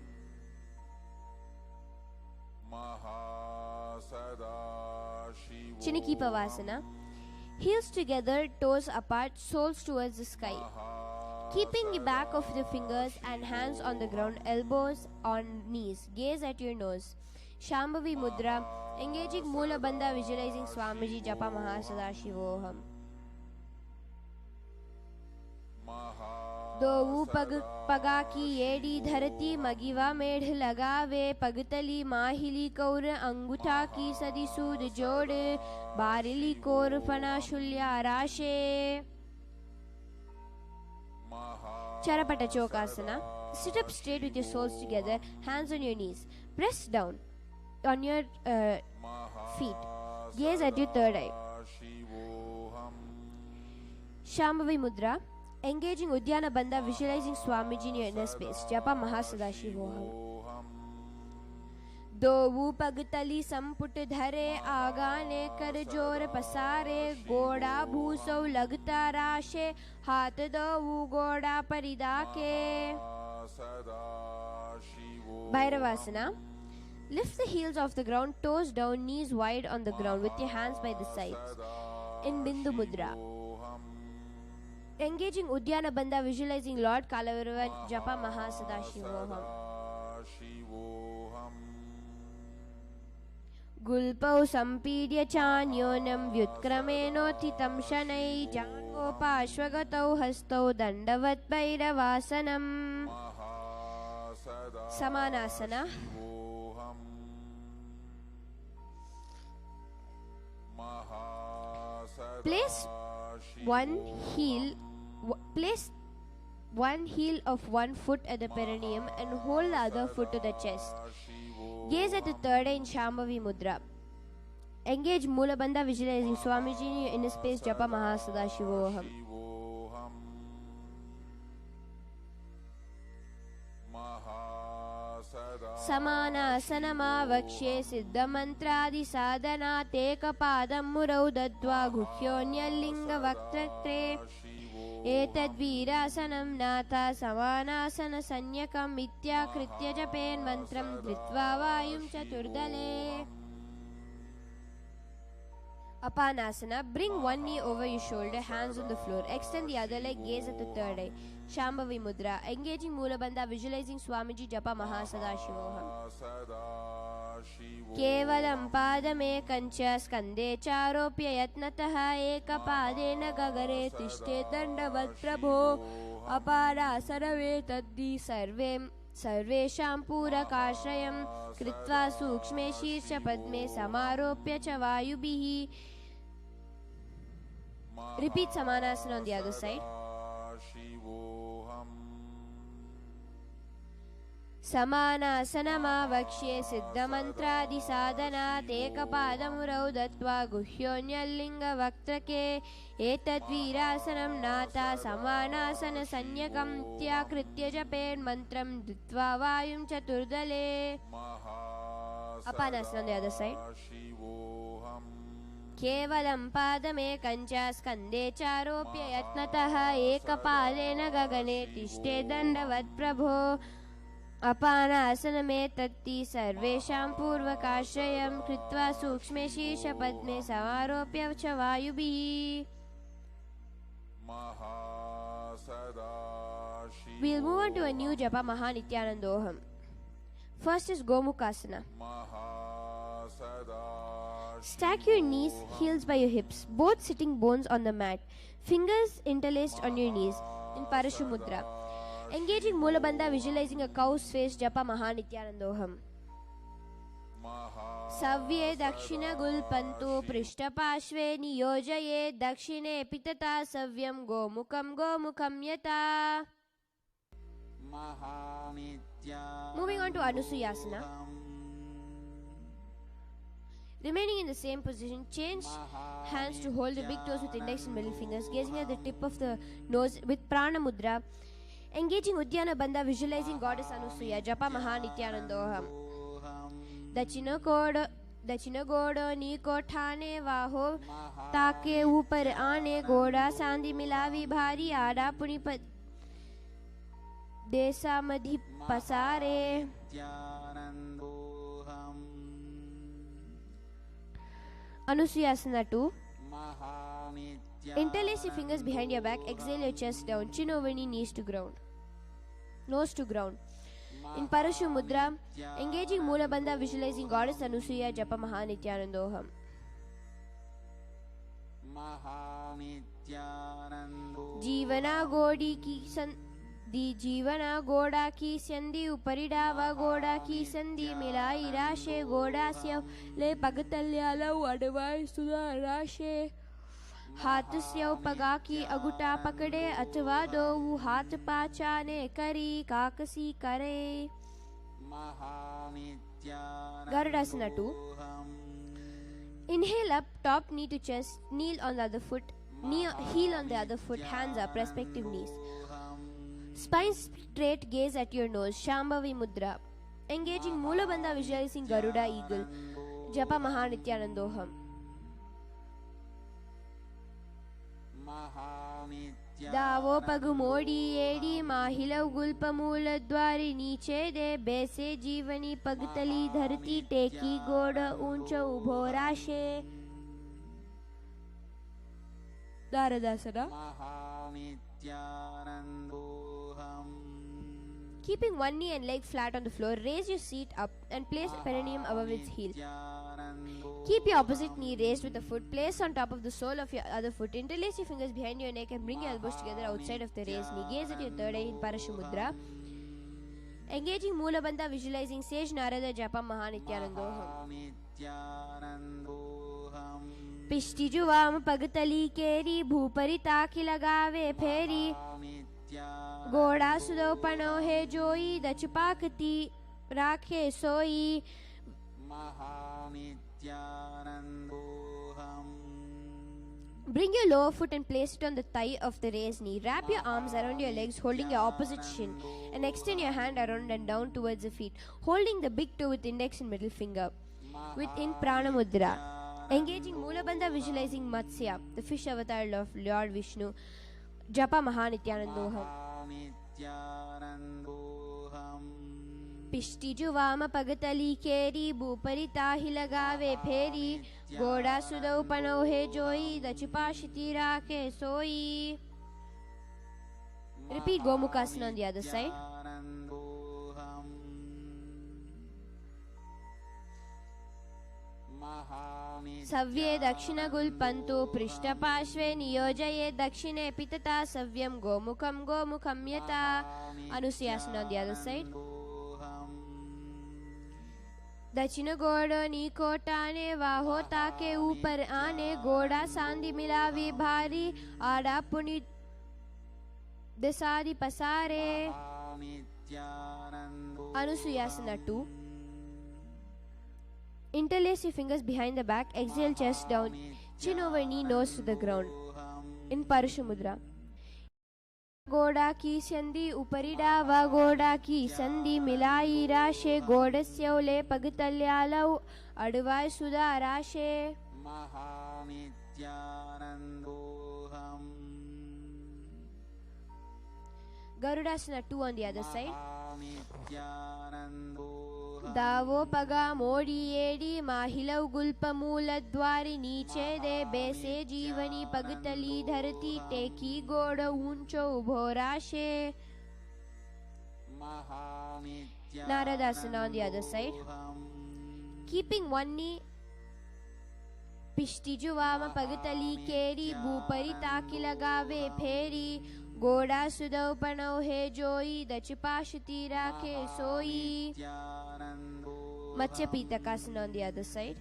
Chiniki Pavasana. Heels together, toes apart, soles towards the sky. Keeping the back of the fingers and hands on the ground, elbows on knees. Gaze at your nose. Shambhavi Mudra. Engaging Moola Bandha, visualizing Swamiji Japa Mahasadaशिवोहम. दोवू पगा की येडी धरती मगिवा मेढ़ लगावे पगतली माहिली कौर अंगूठा की सदी सूद जोड़ बारिली core Fanaa शुल्या राशे. Charapata Chokasana. Sit up straight with your soles together, hands on your knees. Press down on your feet. Gaze at your third eye. Shambhavi Mudra. Engaging Udyana Bandha, visualizing Swamiji in your inner space. Japa Mahasadaशिवोहम. दोवू पगतली संपुट धरे आगाने कर जोर पसारे गोड़ा भूसौ लगता राशे हाथ दोवू गोड़ा परिदाके. Bhairavasana. Lift the heels off the ground, toes down, knees wide on the ground with your hands by the sides. In Bindu Mudra. Engaging Udyana Bandha, visualizing Lord Kalabhairava, Japa Mahasadaशिवोहम. Gulpau Sampidya Chanyonam Vyutkramenothitam Shanai Jango पार्श्वगतौ हस्तौ दण्डवत् भैरवासनम्. Samanasana. Place one heel of one foot at the perineum and hold the other foot to the chest. Gaze at the third eye in Shambhavi Mudra. Engage Mulabandha visualizing Swamiji in his space Japa Mahasadashivoham. समानासनमावक्ष्ये सिद्धमन्त्रादि साधना तेकपादं मुरौ दत्त्वा गुह्योऽन्यलिङ्गवक्त्रत्रे एतद्वीरासनं नाथा समानासनसंज्ञकम् इत्याकृत्य जपेन्मन्त्रं धृत्वा वायुं चतुर्दले. Apanasana. Bring one knee over your shoulder, hands on the floor. Extend the other leg, gaze at the third eye. Shambhavi Mudra. Engaging Mulabandha, visualizing Swamiji Japa Mahasadashivoham. Kevalam padame kancha skande charopya yatnataha ekapadena gagare tishte dandavat prabho aparasara vetaddi सर्वेषां पूरकाश्रयं कृत्वा सूक्ष्मे शीर्षपद्मे समारोप्य च वायुभिः. Repeat Samanasana on the other side. समानासनमावक्ष्ये सिद्धमन्त्रादिसाधनात् एकपादमुरौ दत्त्वा गुह्योऽन्यलिङ्गवक्त्रके एतद्वीरासनं नाथा समानासनसंज्ञकम् इत्याकृत्य जपेन्मन्त्रं धृत्वा वायुं चतुर्दले. Apanasana on the other side. केवलं पादमेकं च स्कन्धे चारोप्य यत्नतः एकपादेन गगने तिष्ठे दण्डवत् प्रभो अपानासनमेतत्ति सर्वेषां पूर्वकाश्रयं कृत्वा सूक्ष्मे शीर्षपद्मे समारोप्य च वायुभिः. We'll move on to a new japa, Nithyanandoham. First is Gomukhasana. Stack your knees, heels by your hips, both sitting bones on the mat, fingers interlaced on your knees in Parashumudra. Engaging Mulabandha, visualizing a cow's face, Japa Nithyanandoham. Savye dakshina gulpantu prishtapashve niyojaye dakshine pitata savyam gomukham yata. Moving on to Anusuyasana. Remaining in the same position, change hands to hold the big toes with index and middle fingers, gazing at the tip of the nose with Prana Mudra. Engaging Uddiyana Bandha, visualizing Goddess Anusuya, Japa Nithyanandoham. दक्षिण गोड़ो नीको ठाने वाहो ताके ऊपर आने गोड़ा सांदी मिलावी भारी आड़ा पुनी देसा मधी पसारे. Anusuyasana 2. Interlace your fingers behind your back, exhale your chest down, chin over knee, knees to ground, nose to ground. In Parashu Mudra, engaging Mulabandha, visualizing Goddess Anusuya, Japa Nithyanandoham. Jivana goda ki sandhi uparidava goda ki sandhi milai rashe goda syav le pagatalya adavai sudha rashe. हाथ स्यव पगा की अगुटा पकड़े अथवा दो हाथ पाचाने करी काकसी करे. Garudasana 2. Inhale up, top knee to chest, heel on the other foot, hands up, respective knees. Spine straight, gaze at your nose, Shambhavi Mudra. Engaging Mulabandha, visualizing Garuda eagle, Japa Nithyanandoham. दावो पगु मोड़ी एड़ी माहिलव गुल्प मूल द्वारी नीचे दे बैसे जीवनी पगतली धरती टेकी गोड़ ऊंच उभो राशे. Dharadasana. Keeping one knee and leg flat on the floor, raise your seat up and place the perineum above its heel. Keep your opposite knee raised with the foot placed on top of the sole of your other foot. Interlace your fingers behind your neck and bring your elbows together outside of the raised knee. Gaze at your third eye in Paramashivoham. Engaging Moola Bandha, visualizing Sage Narada Japa Nithyananda. Pishtijuvam Pagatali Keri Bhupari Taki Lagave Peri Goda Sudopano He Joyi Dachupakati Rakhe Soi. Bring your lower foot and place it on the thigh of the raised knee. Wrap your arms around your legs, holding your opposite shin, and extend your hand around and down towards the feet, holding the big toe with index and middle finger. Within Prana Mudra. Engaging Moola Bandha, visualizing Matsya, the fish avatar of Lord Vishnu. Japa Nithyananda. Pishtijuvam Pagatali Keri Bhupari Tahi Lagave Peri Goda Sudopano He Joyi Dachupashiti Rakhe Soi. Repeat Gomukhasana on the other side. Savye Dakshina Gulpantu Prishta Pashve Niyojaye Dakshine Pitata Savyam Gomukham Yata. Anusayasana on the other side. दक्षिण गोड़ नी कोटाने वाहो ताके ऊपर आने गोड़ा सांदी मिलावी भारी आड़ा पुनि दसारी पसारे. Anusayasana 2. Interlace your fingers behind the back. Exhale, chest down, chin over knee, nose to the ground. In Paramashivoham. गोड़ा की संधि उपरिडा व गोड़ा की संधि मिलाई राशे गोड़स्योले पगतल्यालौ अडवाय सुधा राशे. Garudasana 2 on the other side. दावो पगा मोड़ी एडी माहिलव गुल्प मूल द्वारी नीचे दे बेसे जीवनी पगतली धरती टेकी गोड़ ऊंचो उभो राशे. Naradasana on the other side. Keeping one knee. Pishtijuvam Pagatali Keri Bhupari Taki Lagave Peri Goda Sudopano He Joyi Dachupashiti Rakhe Soi. Matsya Pitakasana on the other side.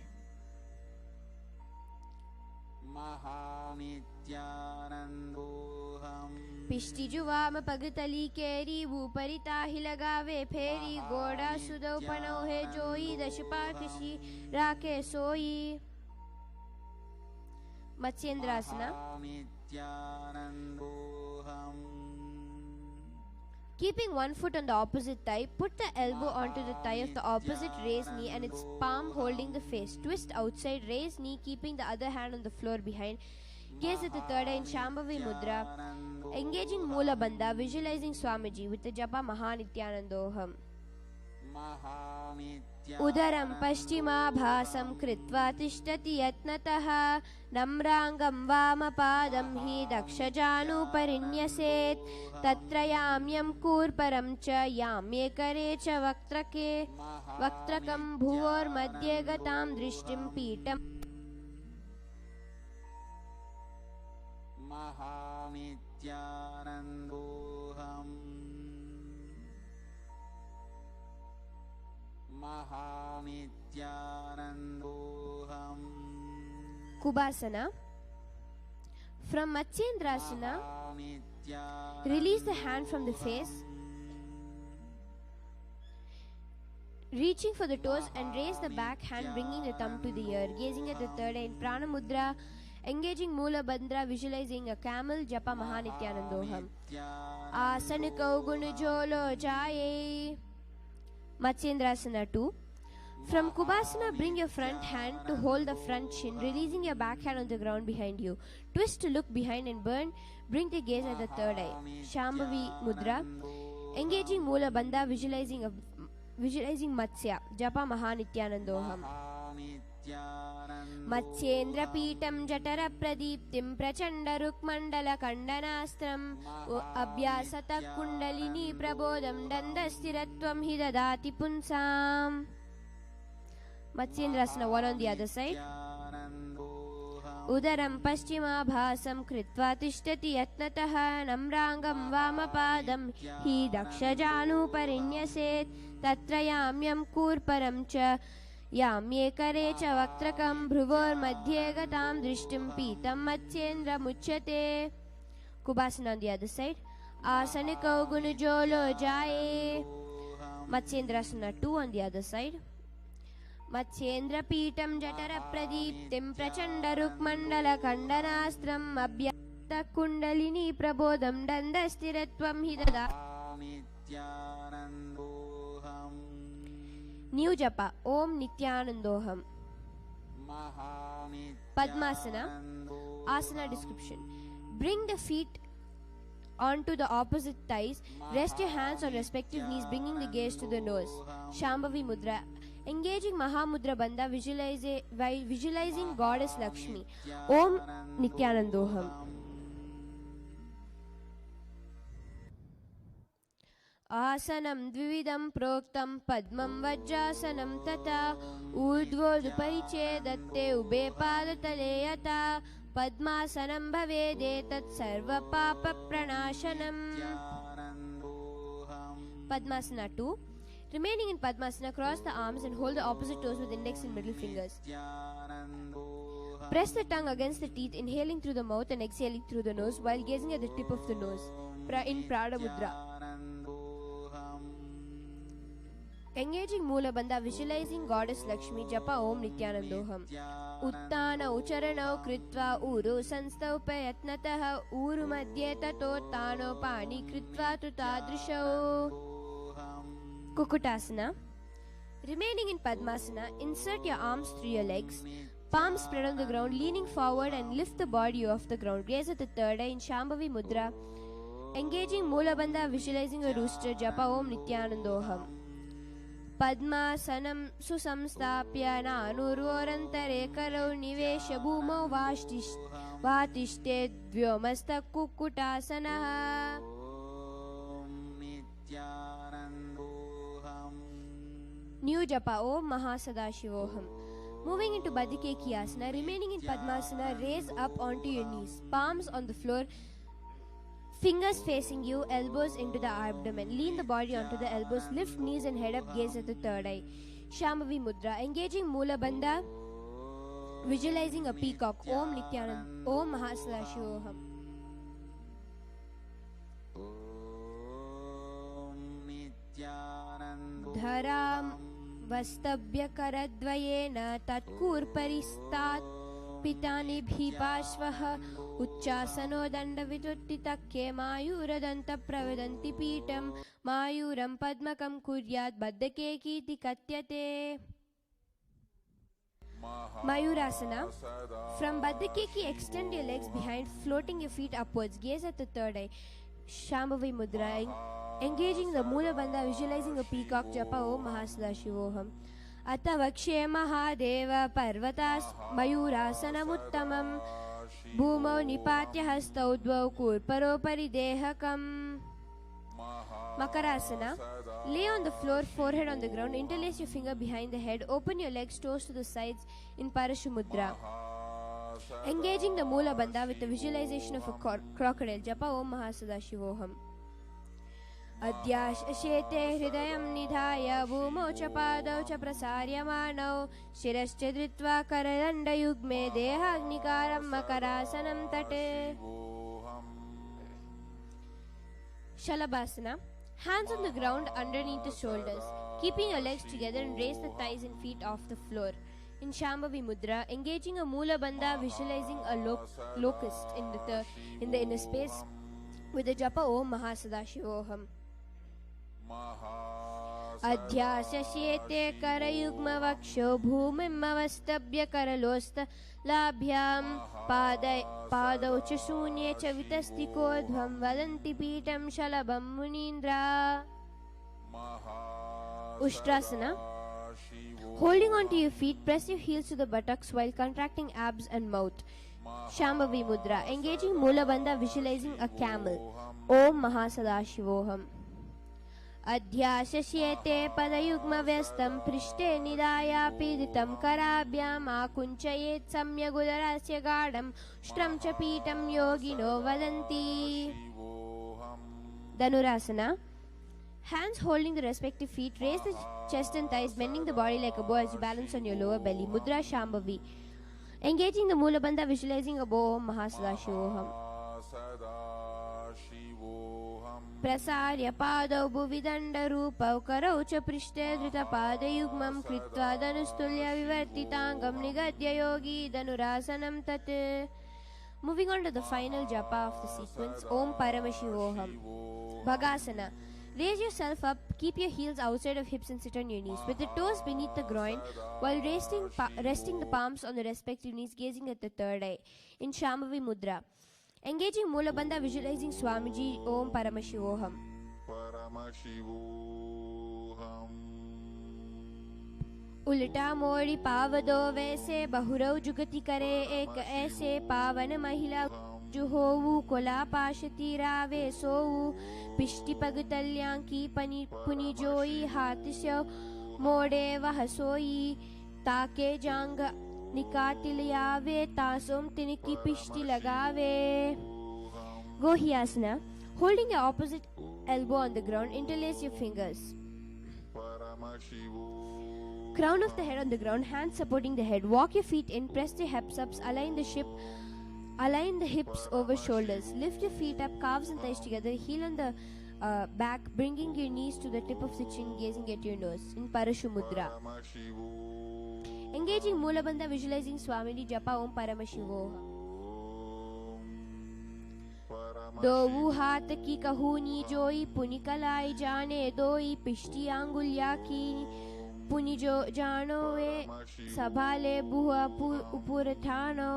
Pishtijuvam Pagatali Keri Bhupari Tahi Lagave Peri Goda Sudopano He Joyi Dachupashiti Rakhe Soi. Matsyendrasana. Keeping one foot on the opposite thigh, put the elbow onto the thigh of the opposite raised knee and its palm holding the face. Twist outside, raise knee, keeping the other hand on the floor behind. Gaze at the third eye in Shambhavi Mudra. Engaging Moola Bandha, visualizing Swamiji with the Japa Nithyananda. Udaram Paschimabhasam Kritva Tishtati Yatnataha Namrangam Vamapadam Hi Dakshajanu Parinyaset Tatrayamyam Kurparam Cha Yamye Kare Cha Vaktrakam Bhuvor Madhye Gatam Drishtim Pitam. Kubhasana. From Matsyendrasana, release the hand from the face, reaching for the toes and raise the back hand, bringing the thumb to the ear. Gazing at the third eye in Prana Mudra, engaging Moola Bandha, visualizing a camel, Japa Nithyananda. Asanakau Gunajolo Jaye. Matsyendrasana 2. From Kubhasana, bring your front hand to hold the front shin, releasing your back hand on the ground behind you. Twist to look behind and burn. Bring the gaze at the third eye. Shambhavi Mudra. Engaging Moola Bandha, visualizing Matsya, Japa Nithyananda. Matsyendra Pitam Jatara Pradiptim Prachanda Rukmandala Kandanastram Abhyasata Kundalini Prabodham Dandastiratvam Hidadati Punsam. Matsyendrasana, one on the other side. Udaram paschimabhasam kritva tishtati yatnatah namrangam vamapadam hi dakshajanu parinyaset tatra yamyam kurparam cha yamye kare cha vaktrakam bhruvor madhye gatam drishtim pitam matsyendra muchyate. Kubasana on the other side. Asaniko gunujolo jaye. Matsyendrasana 2 on the other side. Matsyendra Pitam Jatara Pradiptim Prachanda Rukmandala Kandanastram Abhyata Kundalini Prabodham Dandastiratvam Hidada. New Japa Om Nithyanandoham. Padmasana. Asana description. Bring the feet onto the opposite thighs. Rest your hands on respective knees, bringing the gaze to the nose. Shambhavi Mudra. Engaging Mahamudra Bandha, visualizing Goddess Lakshmi. Om Nithyanandoham. Asanam dvividam proktam padmam vajrasanam tata urdvodupariche datte ube padatale yata padmasanam bhavedetat sarva papa pranashanam. Padmasana 2. Remaining in Padmasana, cross the arms and hold the opposite toes with index and middle fingers. Press the tongue against the teeth, inhaling through the mouth and exhaling through the nose while gazing at the tip of the nose. In Prada Mudra. Engaging Moola Bandha, visualizing Goddess Lakshmi. Japa Om Nithyanandoham. Uttana Ucharanau Kritva Uru Sanstaupayatnataha Uru Madhye Tato Tano Pani Kritva Tutadrishau. Kukutasana. Remaining in Padmasana, insert your arms through your legs, palms spread on the ground, leaning forward and lift the body off the ground. Gaze at the third eye in Shambhavi Mudra. Engaging Moola Bandha, visualizing a rooster. Japa Om Nithyanandoham. Padmasanam susamstapya nanurvorantare karau nivesha bhumau vatishte dvyomasta kukutasana. New Japa Om Mahasadashivoham. Moving into Badikeki Asana, remaining in Padmasana, raise up onto your knees, palms on the floor, fingers facing you, elbows into the abdomen. Lean the body onto the elbows, lift knees and head up, gaze at the third eye. Shambhavi Mudra. Engaging Moola Bandha, visualizing a peacock. Om Nithyananda. Om Mahasadashivoham. Dharam Vastabhya Karadvayena Tatkurparistat Pitani Bhipashvaha Uchchasano Dandavituttitakke Mayuradanta Pravedanti Pitam Mayuram Padmakam Kuryat Baddakekiti Katyate. Mayurasana. From Baddakeki, extend your legs behind, floating your feet upwards. Gaze at the third eye. Shambhavi Mudra. Engaging the Moola Bandha, visualizing a peacock. Japa Om Mahasadashivoham. Atavakshe Mahadeva Parvatas Mayurasanamuttamam Bhumau Nipatya Hastaudvau Kurparo Paridehakam. Makarasana. Lay on the floor, forehead on the ground, interlace your finger behind the head, open your legs, toes to the sides in Parashumudra. Engaging the Moola Bandha with the visualization of a crocodile. Japa Om Mahasadashivoham. Adhyashashete hridayam nidhaya bhumau cha padau cha prasaryamanav shirascha dhritva kararanda yugme dehagnikaram makarasanam tate. Shalabhasana. Hands on the ground underneath the shoulders, keeping your legs together and raise the thighs and feet off the floor. In Shambhavi Mudra, engaging a Moola Bandha, visualizing a locust in the inner space with the Japa Om Mahasadashivoham. Adhyasashyete karayugma vaksho bhumim avastabhya karalosta labhyam padau cha shunye cha vitastikodhvam vadanti pitam shalabham munindra. Ushtrasana. Holding on to your feet, press your heels to the buttocks while contracting abs and mouth. Shambhavi Mudra. Engaging Moola Bandha, visualizing a camel. Om Mahasadashivoham. अध्याशस्येते पदयुग्मव्यस्तं पृष्ठे निधाया पीडितं कराभ्याम् आकुञ्चयेत् सम्यगुदरस्य गाढं उष्ट्रं च पीठं योगिनो वदन्ति. Dhanurasana. Hands holding the respective feet, raise the chest and thighs, bending the body like a bow as you balance on your lower belly. Mudra Shambhavi. Engaging the Mula Bandha, visualizing a bow. Mahasadaशिवोहम. प्रसार्य पादौ भुविदण्डरूपौ करौ च पृष्ठे धृतपादयुग्मं कृत्वा धनुस्तुल्य विवर्तिताङ्गं निगद्य योगी धनुरासनं तत्. Moving on to the final japa of the sequence, Om Paramashivoham. Bhagasana. Raise yourself up, keep your heels outside of hips and sit on your knees, with the toes beneath the groin, while resting the palms on the respective knees, gazing at the third eye, in Shambhavi Mudra. Engaging Mula Bandha, visualizing Swamiji, Om Paramashivoham. उल्टा मोड़ी पावदो वैसे बहुरव जुगति करे एक ऐसे पावन महिला जुहोवु Cola पाशती रावे सोवु पिष्टि पगतल्यांकी पुनि जोई हाथ से मोड़े वह सोई ताके जांग निकाटिलियावे तासोम तिनकी पिष्टि लगावे. Gohyasana. Holding your opposite elbow on the ground, interlace your fingers. Crown of the head on the ground, hands supporting the head. Walk your feet in, press the hips up, align the hips over shoulders. Lift your feet up, calves and thighs together, heel on the back, bringing your knees to the tip of the chin, gazing at your nose in Parashu Mudra. Engaging Mula Bandha, visualizing Swamini Japa Om Paramashivoham. दो हाथ की कहूनी जोई पुनि कलाई जाने दोई पिष्टी आंगुलिया की पुनि जो जानो वे सभाले बुआ उपुरथानो.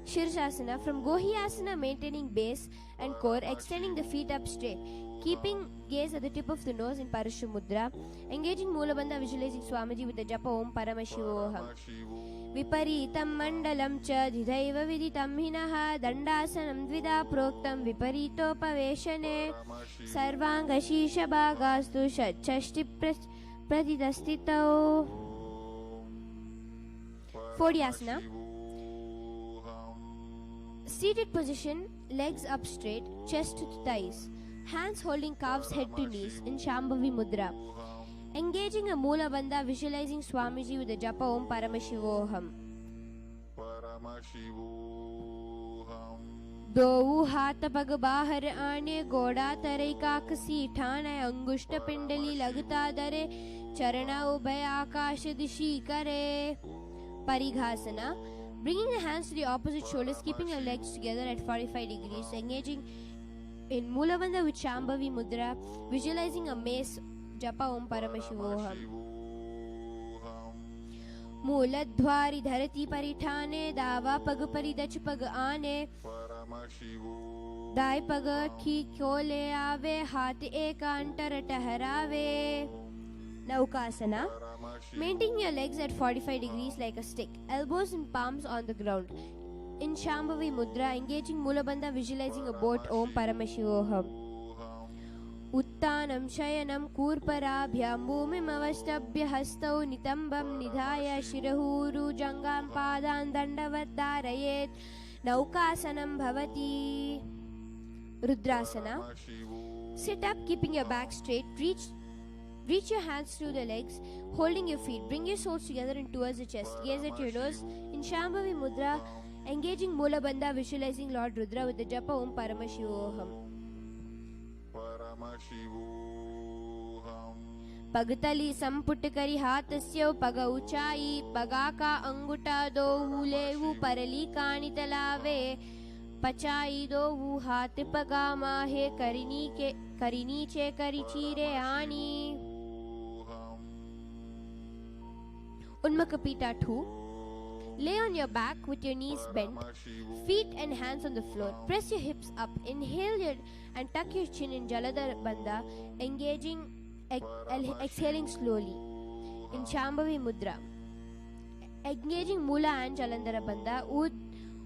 Shirshasana. From Gohyasana, maintaining base and core, extending the feet up straight, keeping gaze at the tip of the nose in Parashu Mudra. Engaging Mula Bandha, visualizing Swamiji with the japa Om Paramashivoham. विपरीतं मण्डलं च धिदैव विदितं हिनः दण्डासनं द्विधा प्रोक्तं विपरीतोपवेशने सर्वाङ्गशीर्षभागास्तु षट्षष्टिप्रतिदस्थितौ. Phodyasana. Seated position, legs up straight, chest to thighs, hands holding calves head to knees in Shambhavi Mudra. Engaging a Mula Bandha, visualizing Swamiji with the japa Om Paramashivoham. दो हाथ पग बाहर आने गोड़ा तरे काकसी ठाने अंगुष्ठ पिंडली लगता दरे चरणा उभय आकाश दिशी करे. Parighasana. Bringing the hands to the opposite shoulders, keeping your legs together at 45 degrees. Engaging in Mula Bandha with Shambhavi Mudra, visualizing a mace. Japa Om Paramashivoham. मूलद्वारि धरती परिठाने दावा पग परिदच पग आने दाई पग की खोले आवे हाथ एकांतर टहरावे. Naukasana. Maintaining your legs at 45 degrees like a stick, elbows and palms on the ground. In Shambhavi Mudra, engaging Mula Bandha, visualizing a boat Om Paramashivoham. उत्तानं शयनं कूर्पराभ्यां भूमिमवष्टभ्य हस्तौ नितम्बं निधाय शिरहूरुजङ्गां पादान् दण्डवत् धारयेत् नौकासनं भवति. Rudrasana. Sit up, keeping your back straight. Reach your hands through the legs, holding your feet. Bring your soles together and towards the chest. Gaze at your nose in Shambhavi Mudra, engaging Mula Bandha, visualizing Lord Rudra with the japa Om Paramashivoham. पगतली संपुट करी हाथ स्यो पग ऊंचाई पगा का अंगूठा दो लेवु परली कानी तलावे पचाई दो हाथ पगा माहे करिनी चे करी चीरे आनी. Unmaka Pita 2. Lay on your back with your knees bent, feet and hands on the floor. Press your hips up. Inhale and tuck your chin in Jaladhar Bandha, exhaling slowly. In Shambhavi Mudra. Engaging Mula and Jalandhara Bandha,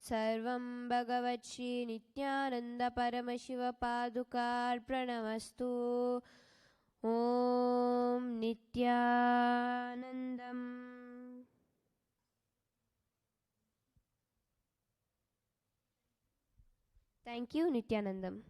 Sarvam Bhagavat Shri Nithyananda Paramashiva Padukar Pranamastu. Om Nithyanandam. Thank you, Nithyanandam.